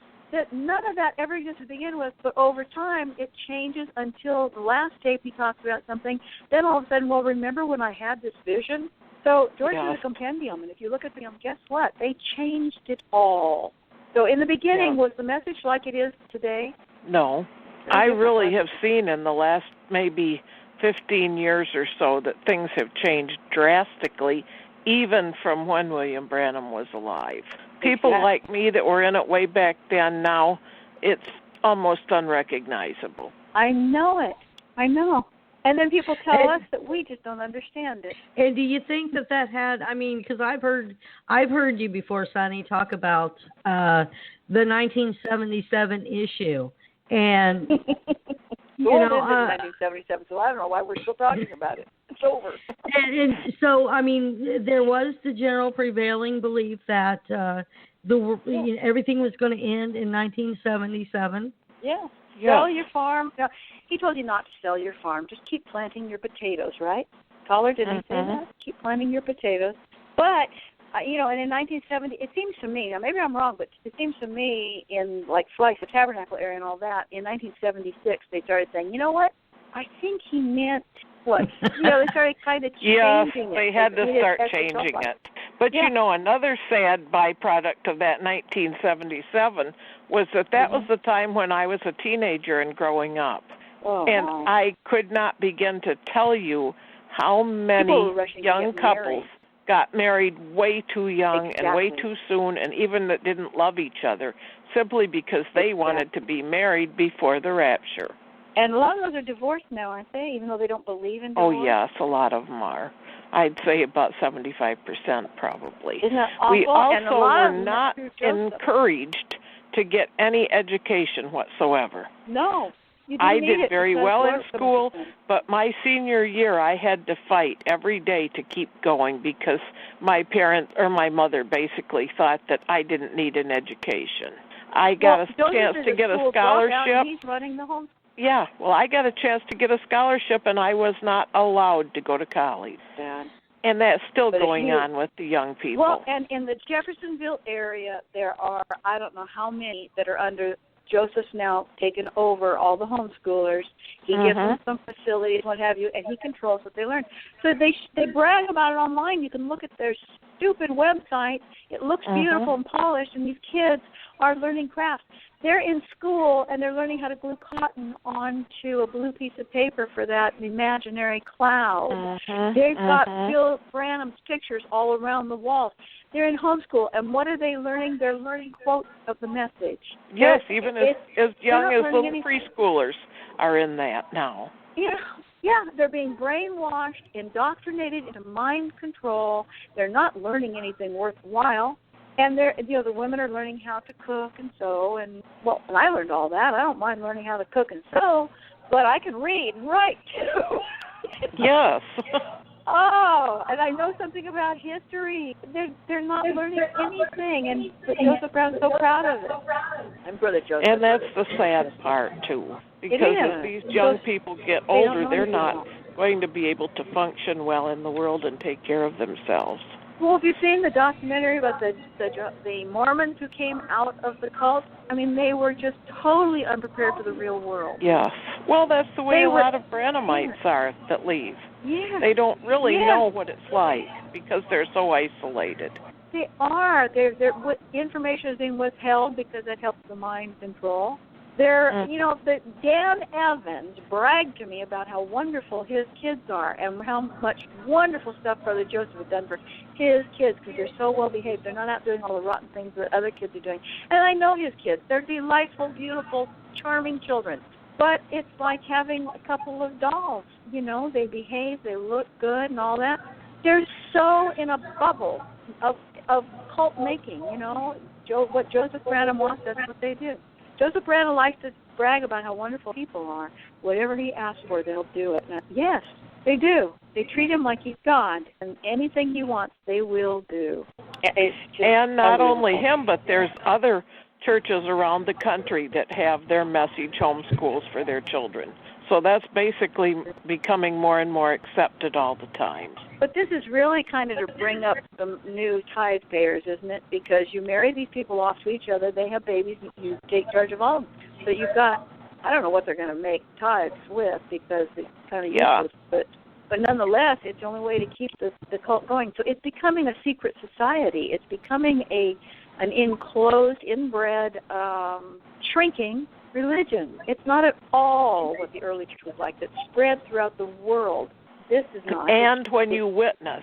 None of that ever existed to begin with, but over time it changes until the last tape he talks about something. Then all of a sudden, well, remember when I had this vision? So George has a compendium, and if you look at them, guess what? They changed it all. So in the beginning, was the message like it is today? No. I really have seen in the last maybe 15 years or so that things have changed drastically, even from when William Branham was alive. People like me that were in it way back then, now it's almost unrecognizable. I know it. I know. And then people tell us that we just don't understand it. And do you think that had, I mean, because I've heard you before, Sonny, talk about the 1977 issue. And, you know. 1977, so I don't know why we're still talking about it. It's over. And so, I mean, there was the general prevailing belief that everything was going to end in 1977. Yeah. Sell your farm. No, he told you not to sell your farm. Just keep planting your potatoes, right? Caller, didn't he say that? Keep planting your potatoes. But, and in 1970, it seems to me, now maybe I'm wrong, but it seems to me in like Slice, the Tabernacle area and all that, in 1976, they started saying, you know what? I think he meant what? They started kind of changing it. They had to start changing it. But, another sad byproduct of that 1977 was that was the time when I was a teenager and growing up. And I could not begin to tell you how many young couples got married way too young and way too soon, and even that didn't love each other, simply because they wanted to be married before the rapture. And a lot of those are divorced now, aren't they, even though they don't believe in divorce? Oh, yes, a lot of them are. I'd say about 75% probably. Isn't that awful? We also were not encouraged to get any education whatsoever. No. I did very well in school, but my senior year I had to fight every day to keep going because my parents, or my mother basically, thought that I didn't need an education. I got a chance to get a scholarship. He's running the home. Yeah, well, I got a chance to get a scholarship, and I was not allowed to go to college. Sad. And that's still going on with the young people. Well, and in the Jeffersonville area, there are, I don't know how many that are under, Joseph's now taken over all the homeschoolers. He gives them some facilities, what have you, and he controls what they learn. So they brag about it online. You can look at their stupid website. It looks beautiful and polished, and these kids are learning crafts. They're in school, and they're learning how to glue cotton onto a blue piece of paper for that imaginary cloud. They've got Bill Branham's pictures all around the walls. They're in homeschool, and what are they learning? They're learning quotes of the message. Yes, even as young as little preschoolers are in that now. Yeah, they're being brainwashed, indoctrinated into mind control. They're not learning anything worthwhile. And the women are learning how to cook and sew, and I learned all that. I don't mind learning how to cook and sew, but I can read and write too. Yes. Oh, and I know something about history. They're not learning anything, and Joseph Brown's so proud of it. And Brother Joseph. And that's the sad part too, because as these young people get older, they're not going to be able to function well in the world and take care of themselves. Well, have you seen the documentary about the Mormons who came out of the cult? I mean, they were just totally unprepared for the real world. Yes. Well, that's the way a lot of Branhamites are that leave. Yeah. They don't really know what it's like because they're so isolated. They are. Information is being withheld because it helps the mind control. Dan Evans bragged to me about how wonderful his kids are and how much wonderful stuff Brother Joseph has done for his kids because they're so well behaved. They're not out doing all the rotten things that other kids are doing. And I know his kids. They're delightful, beautiful, charming children. But it's like having a couple of dolls. You know, they behave, they look good and all that. They're so in a bubble of cult making, you know. What Joseph Branham wants, that's what they do. Joseph Branham likes to brag about how wonderful people are. Whatever he asks for, they'll do it. And yes, they do. They treat him like he's God, and anything he wants, they will do. And not only him, but there's other churches around the country that have their message homeschools for their children. So that's basically becoming more and more accepted all the time. But this is really kind of to bring up the new tithe payers, isn't it? Because you marry these people off to each other, they have babies, and you take charge of all of them. So you've got, I don't know what they're going to make tithes with because it's kind of useless, but nonetheless, it's the only way to keep the cult going. So it's becoming a secret society. It's becoming an enclosed, inbred, shrinking religion. It's not at all what the early church was like. That spread throughout the world. This is not. And when you witness,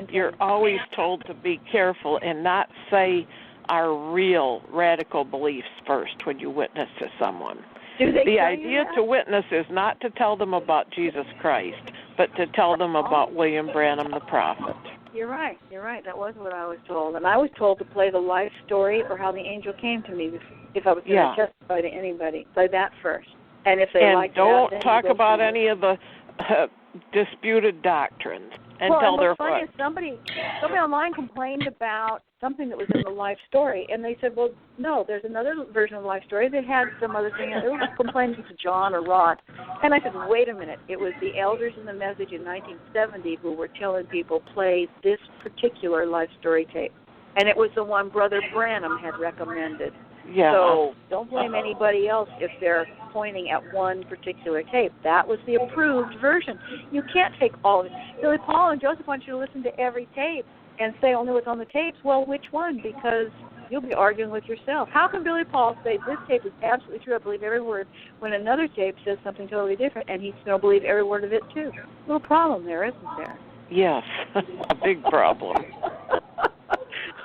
you're always told to be careful and not say our real radical beliefs first when you witness to someone. The idea to witness is not to tell them about Jesus Christ, but to tell them about William Branham the prophet. You're right. That was what I was told. And I was told to play the life story or how the angel came to me if I was going to testify to anybody. Play that first. And if they liked don't that, talk about any of the disputed doctrines until they're funny is somebody online complained about something that was in the life story, and they said, well, no, there's another version of the life story that had some other thing. It was complaining to John or Rod. And I said, wait a minute. It was the elders in the message in 1970 who were telling people play this particular life story tape. And it was the one Brother Branham had recommended. Yeah. So don't blame anybody else if they're pointing at one particular tape. That was the approved version. You can't take all of it. Billy Paul and Joseph want you to listen to every tape and say only what's on the tapes. Well, which one? Because you'll be arguing with yourself. How can Billy Paul say this tape is absolutely true, I believe every word, when another tape says something totally different and he's going to believe every word of it too? Little problem there, isn't there? Yes, a big problem.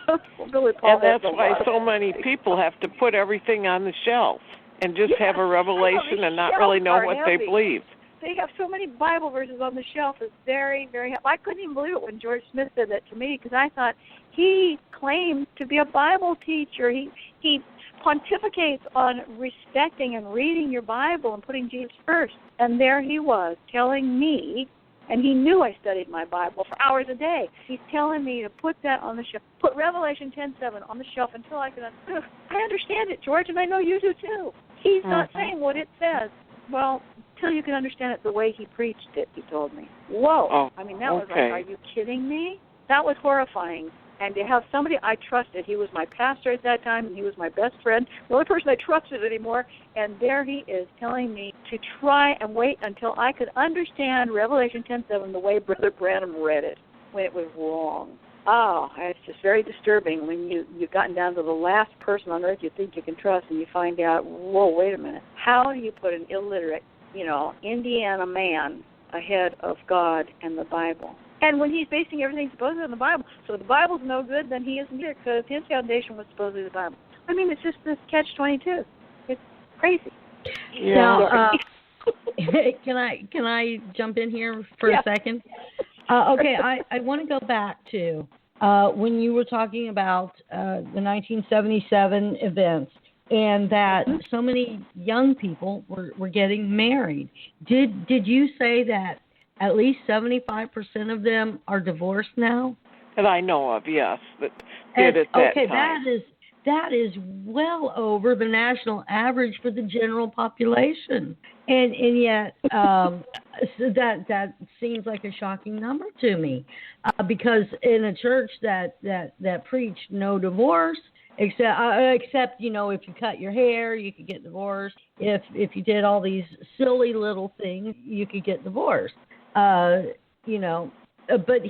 Well, Billy Paul, and that's why so many people have to put everything on the shelf and just have a revelation and not really know what they believe. They have so many Bible verses on the shelf. It's very, very heavy. I couldn't even believe it when George Smith said that to me because I thought he claimed to be a Bible teacher. He pontificates on respecting and reading your Bible and putting Jesus first. And there he was telling me, and he knew I studied my Bible for hours a day. He's telling me to put that on the shelf. Put Revelation 10:7 on the shelf until I can. I understand it, George, and I know you do too. He's not saying what it says. Well, until you can understand it the way he preached it, he told me. Whoa. Oh, I mean, that was like, are you kidding me? That was horrifying. And to have somebody I trusted, he was my pastor at that time, and he was my best friend, the only person I trusted anymore, and there he is telling me to try and wait until I could understand Revelation 10:7 the way Brother Branham read it, when it was wrong. Oh, it's just very disturbing when you've gotten down to the last person on earth you think you can trust, and you find out, whoa, wait a minute. How do you put an illiterate, Indiana man ahead of God and the Bible? And when he's basing everything supposedly on the Bible, so if the Bible's no good, then he isn't here because his foundation was supposedly the Bible. I mean, it's just this catch-22. It's crazy. Yeah. Can I jump in here for a second? Okay, I want to go back to when you were talking about the 1977 events and that so many young people were getting married. Did you say that at least 75% of them are divorced now. That I know of, yes, that did at that time. That is well over the national average for the general population, and yet so that seems like a shocking number to me, because in a church that preached no divorce, except if you cut your hair you could get divorced, if you did all these silly little things you could get divorced, but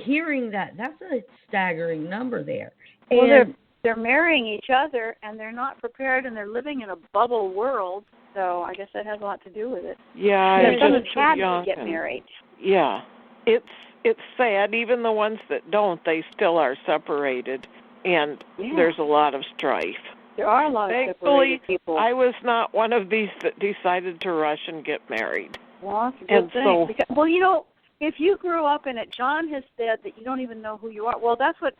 hearing that's a staggering number there. Well, they're marrying each other, and they're not prepared, and they're living in a bubble world. So I guess that has a lot to do with it. Yeah, some of them had to get married. Yeah, it's sad. Even the ones that don't, they still are separated, and there's a lot of strife. There are a lot of separated people. I was not one of these that decided to rush and get married. Well, that's a good thing. Because, if you grew up in it, John has said that you don't even know who you are. Well, that's what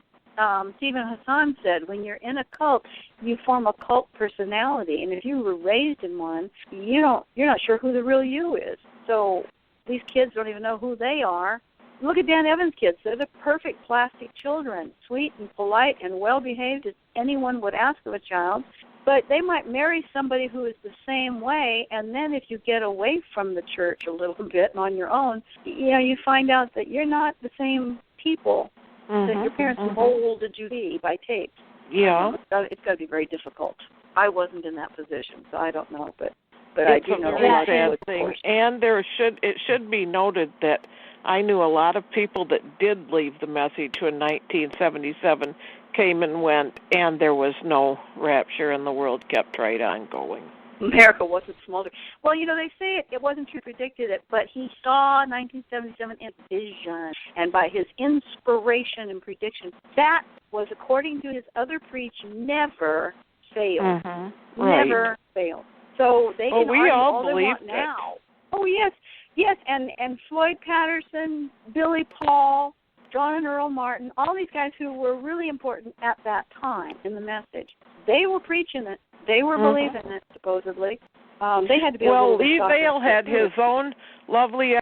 Stephen Hassan said. When you're in a cult, you form a cult personality, and if you were raised in one, you're not sure who the real you is. So these kids don't even know who they are. Look at Dan Evans' kids. They're the perfect plastic children, sweet and polite and well-behaved as anyone would ask of a child. But they might marry somebody who is the same way, and then if you get away from the church a little bit and on your own, you find out that you're not the same people that your parents molded you to be by tapes. Yeah. It's got to be very difficult. I wasn't in that position, so I don't know, but I do know it's a very sad thing. And it should be noted that I knew a lot of people that did leave the message when 1977 came and went, and there was no rapture, and the world kept right on going. America wasn't smoldering. Well, they say it wasn't true, predicted it, but he saw 1977 in vision, and by his inspiration and prediction, that was, according to his other preach, never failed. Never failed. So they can argue all they want now. Oh, yes, and Floyd Patterson, Billy Paul, John and Earl Martin, all these guys who were really important at that time in the message, they were preaching it. They were believing it, supposedly. They had to be able to Lee Vale had his own lovely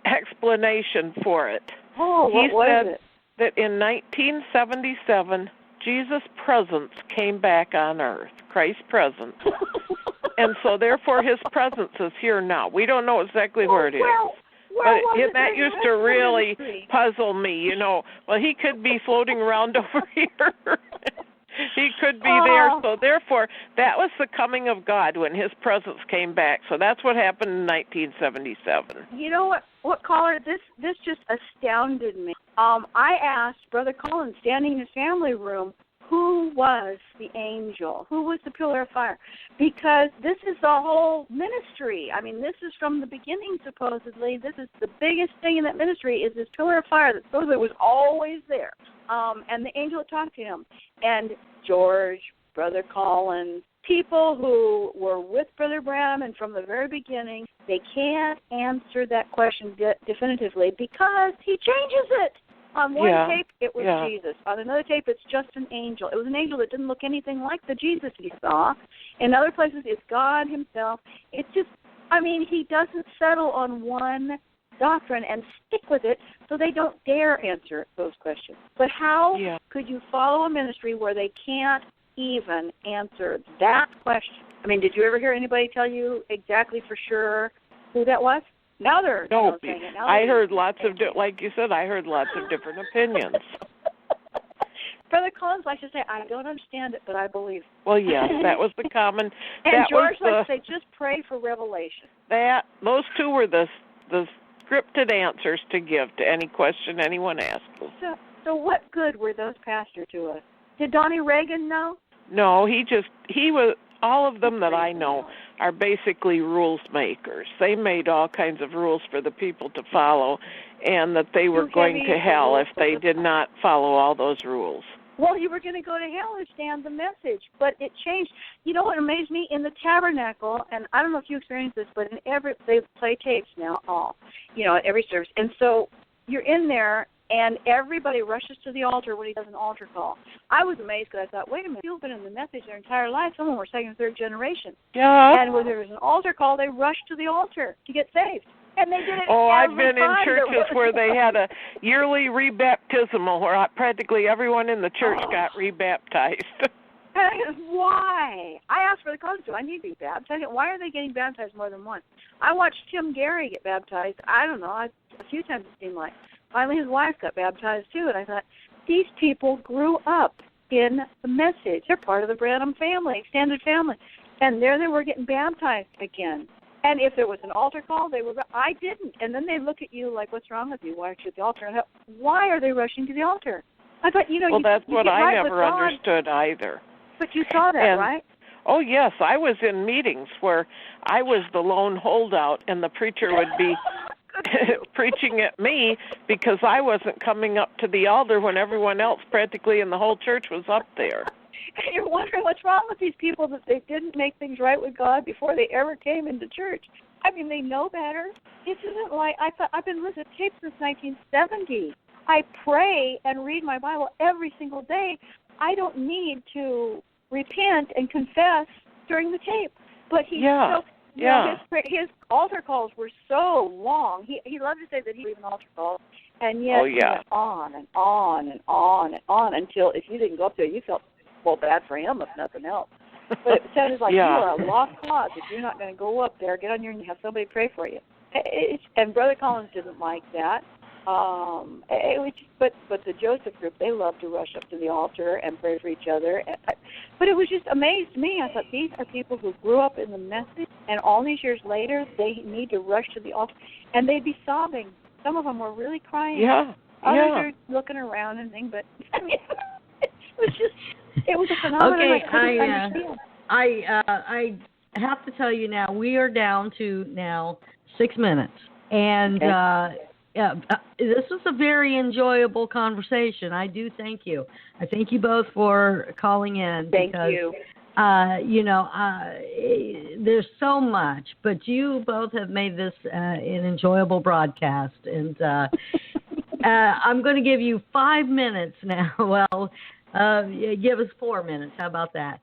explanation for it. Oh, what was it? That in 1977, Jesus' presence came back on earth, Christ's presence. And so, therefore, his presence is here now. We don't know exactly where it is. But that used to really puzzle me, Well, he could be floating around over here. He could be there. So, therefore, that was the coming of God when his presence came back. So that's what happened in 1977. You know what, caller? This just astounded me. I asked Brother Colin, standing in his family room, who was the angel? Who was the pillar of fire? Because this is the whole ministry. I mean, this is from the beginning, supposedly. This is the biggest thing in that ministry is this pillar of fire that supposedly was always there. And the angel talked to him. And George, Brother Colin, people who were with Brother Branham and from the very beginning, they can't answer that question definitively because he changes it. On one tape, it was Jesus. On another tape, it's just an angel. It was an angel that didn't look anything like the Jesus he saw. In other places, it's God himself. It's just, he doesn't settle on one doctrine and stick with it, so they don't dare answer those questions. But how could you follow a ministry where they can't even answer that question? Did you ever hear anybody tell you exactly for sure who that was? Now they're no. I heard lots of, like you said, I heard lots of different opinions. Brother Collins likes to say, I don't understand it, but I believe. Well, yes, that was the common. And George likes to say, just pray for revelation. Those two were the scripted answers to give to any question anyone asked. So what good were those pastors to us? Did Donnie Reagan know? No, he was. All of them that I know are basically rules makers. They made all kinds of rules for the people to follow, and that they were going to hell if they did not follow all those rules. Well, you were going to go to hell and stand the message, but it changed. You know what amazed me? In the tabernacle, and I don't know if you experienced this, but they play tapes now, at every service. And so you're in there, and everybody rushes to the altar when he does an altar call. I was amazed because I thought, wait a minute, people have been in the message their entire life. Some of them were second and third generation. Yeah. And when there was an altar call, they rushed to the altar to get saved. And they did it I've every been in time. churches where they had a yearly rebaptismal where practically everyone in the church got rebaptized. Why? I asked for the cause. Do I need to be baptized? Why are they getting baptized more than once? I watched Tim Gary get baptized. I don't know. A few times it seemed like. Finally, his wife got baptized too, and I thought, these people grew up in the message. They're part of the Branham family, extended family, and there they were getting baptized again. And if there was an altar call, I didn't. And then they look at you like, what's wrong with you? Why aren't you at the altar? And why are they rushing to the altar? I thought, well, that's what I never understood either. But you saw that, right? Oh, yes. I was in meetings where I was the lone holdout, and the preacher would be preaching at me because I wasn't coming up to the altar when everyone else practically in the whole church was up there. And you're wondering what's wrong with these people, that they didn't make things right with God before they ever came into church. I mean, they know better. This isn't like, I've been listening to tapes since 1970. I pray and read my Bible every single day. I don't need to repent and confess during the tape. But his altar calls were so long. He loved to say that he was an altar call, and yet he went on and on and on and on until if you didn't go up there, you felt bad for him, if nothing else. But it sounded like you are a lost cause if you're not going to go up there, get on your knees, have somebody pray for you. And Brother Collins didn't like that. But the Joseph group, they love to rush up to the altar and pray for each other. But it was just amazed to me. I thought, these are people who grew up in the message, and all these years later, they need to rush to the altar, and they'd be sobbing. Some of them were really crying. Others are looking around and things. But I mean, it was a phenomenon I couldn't understand. I have to tell you now, we are down to 6 minutes, and. This was a very enjoyable conversation. I do thank you. I thank you both for calling in. Thank you. There's so much, but you both have made this an enjoyable broadcast. And I'm going to give you 5 minutes now. Well, give us 4 minutes. How about that?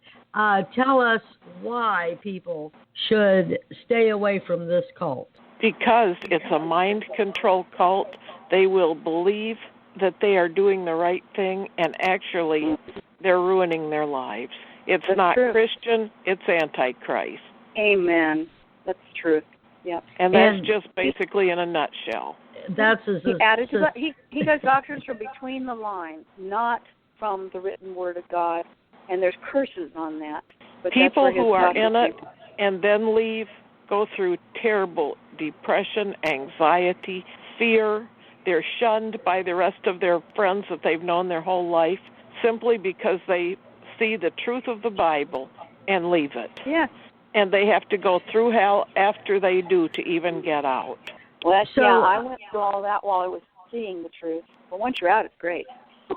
Tell us why people should stay away from this cult. Because it's a mind control cult. They will believe that they are doing the right thing, and actually they're ruining their lives. It's not Christian, it's Antichrist. Amen. That's true. Yeah. And that's just basically in a nutshell. He does doctrines from between the lines, not from the written word of God. And there's curses on that. But people who are in it and then leave go through terrible depression, anxiety, fear. They're shunned by the rest of their friends that they've known their whole life simply because they see the truth of the Bible and leave it. Yes. And they have to go through hell after they do to even get out. Well, I went through all that while I was seeing the truth. But once you're out, it's great.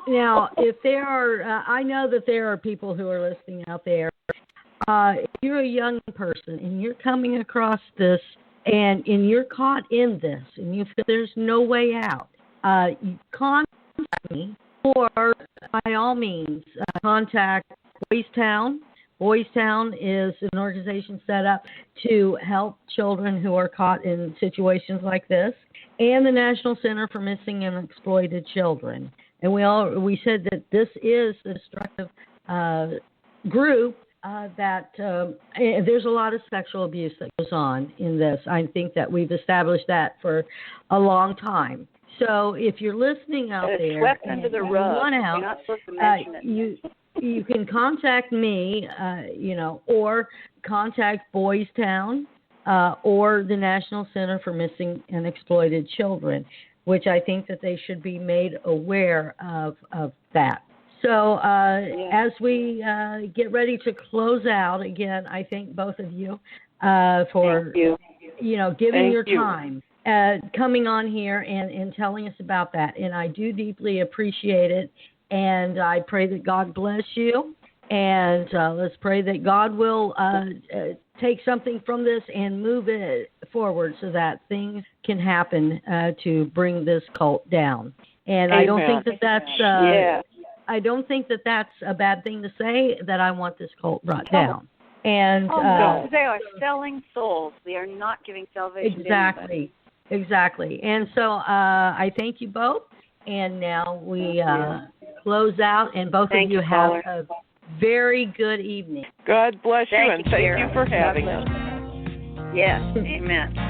Now, if there are, I know that there are people who are listening out there. If you're a young person and you're coming across this and you're caught in this and you feel there's no way out, you contact me, or by all means, contact Boys Town. Boys Town is an organization set up to help children who are caught in situations like this, and the National Center for Missing and Exploited Children. And we said that this is a destructive group. There's a lot of sexual abuse that goes on in this. I think that we've established that for a long time. So if you're listening out there and you want out, you can contact me, or contact Boys Town or the National Center for Missing and Exploited Children, which I think that they should be made aware of that. So as we get ready to close out, again, I thank both of you for giving your time, coming on here and telling us about that. And I do deeply appreciate it. And I pray that God bless you. And let's pray that God will take something from this and move it forward so that things can happen to bring this cult down. And Amen. I don't think that that's I don't think that that's a bad thing to say, that I want this cult brought down. And they are selling souls. They are not giving salvation. Exactly. Exactly. And so I thank you both. And now we close out, and both of you have a very good evening. God bless you, and thank you for having us. Yes, amen.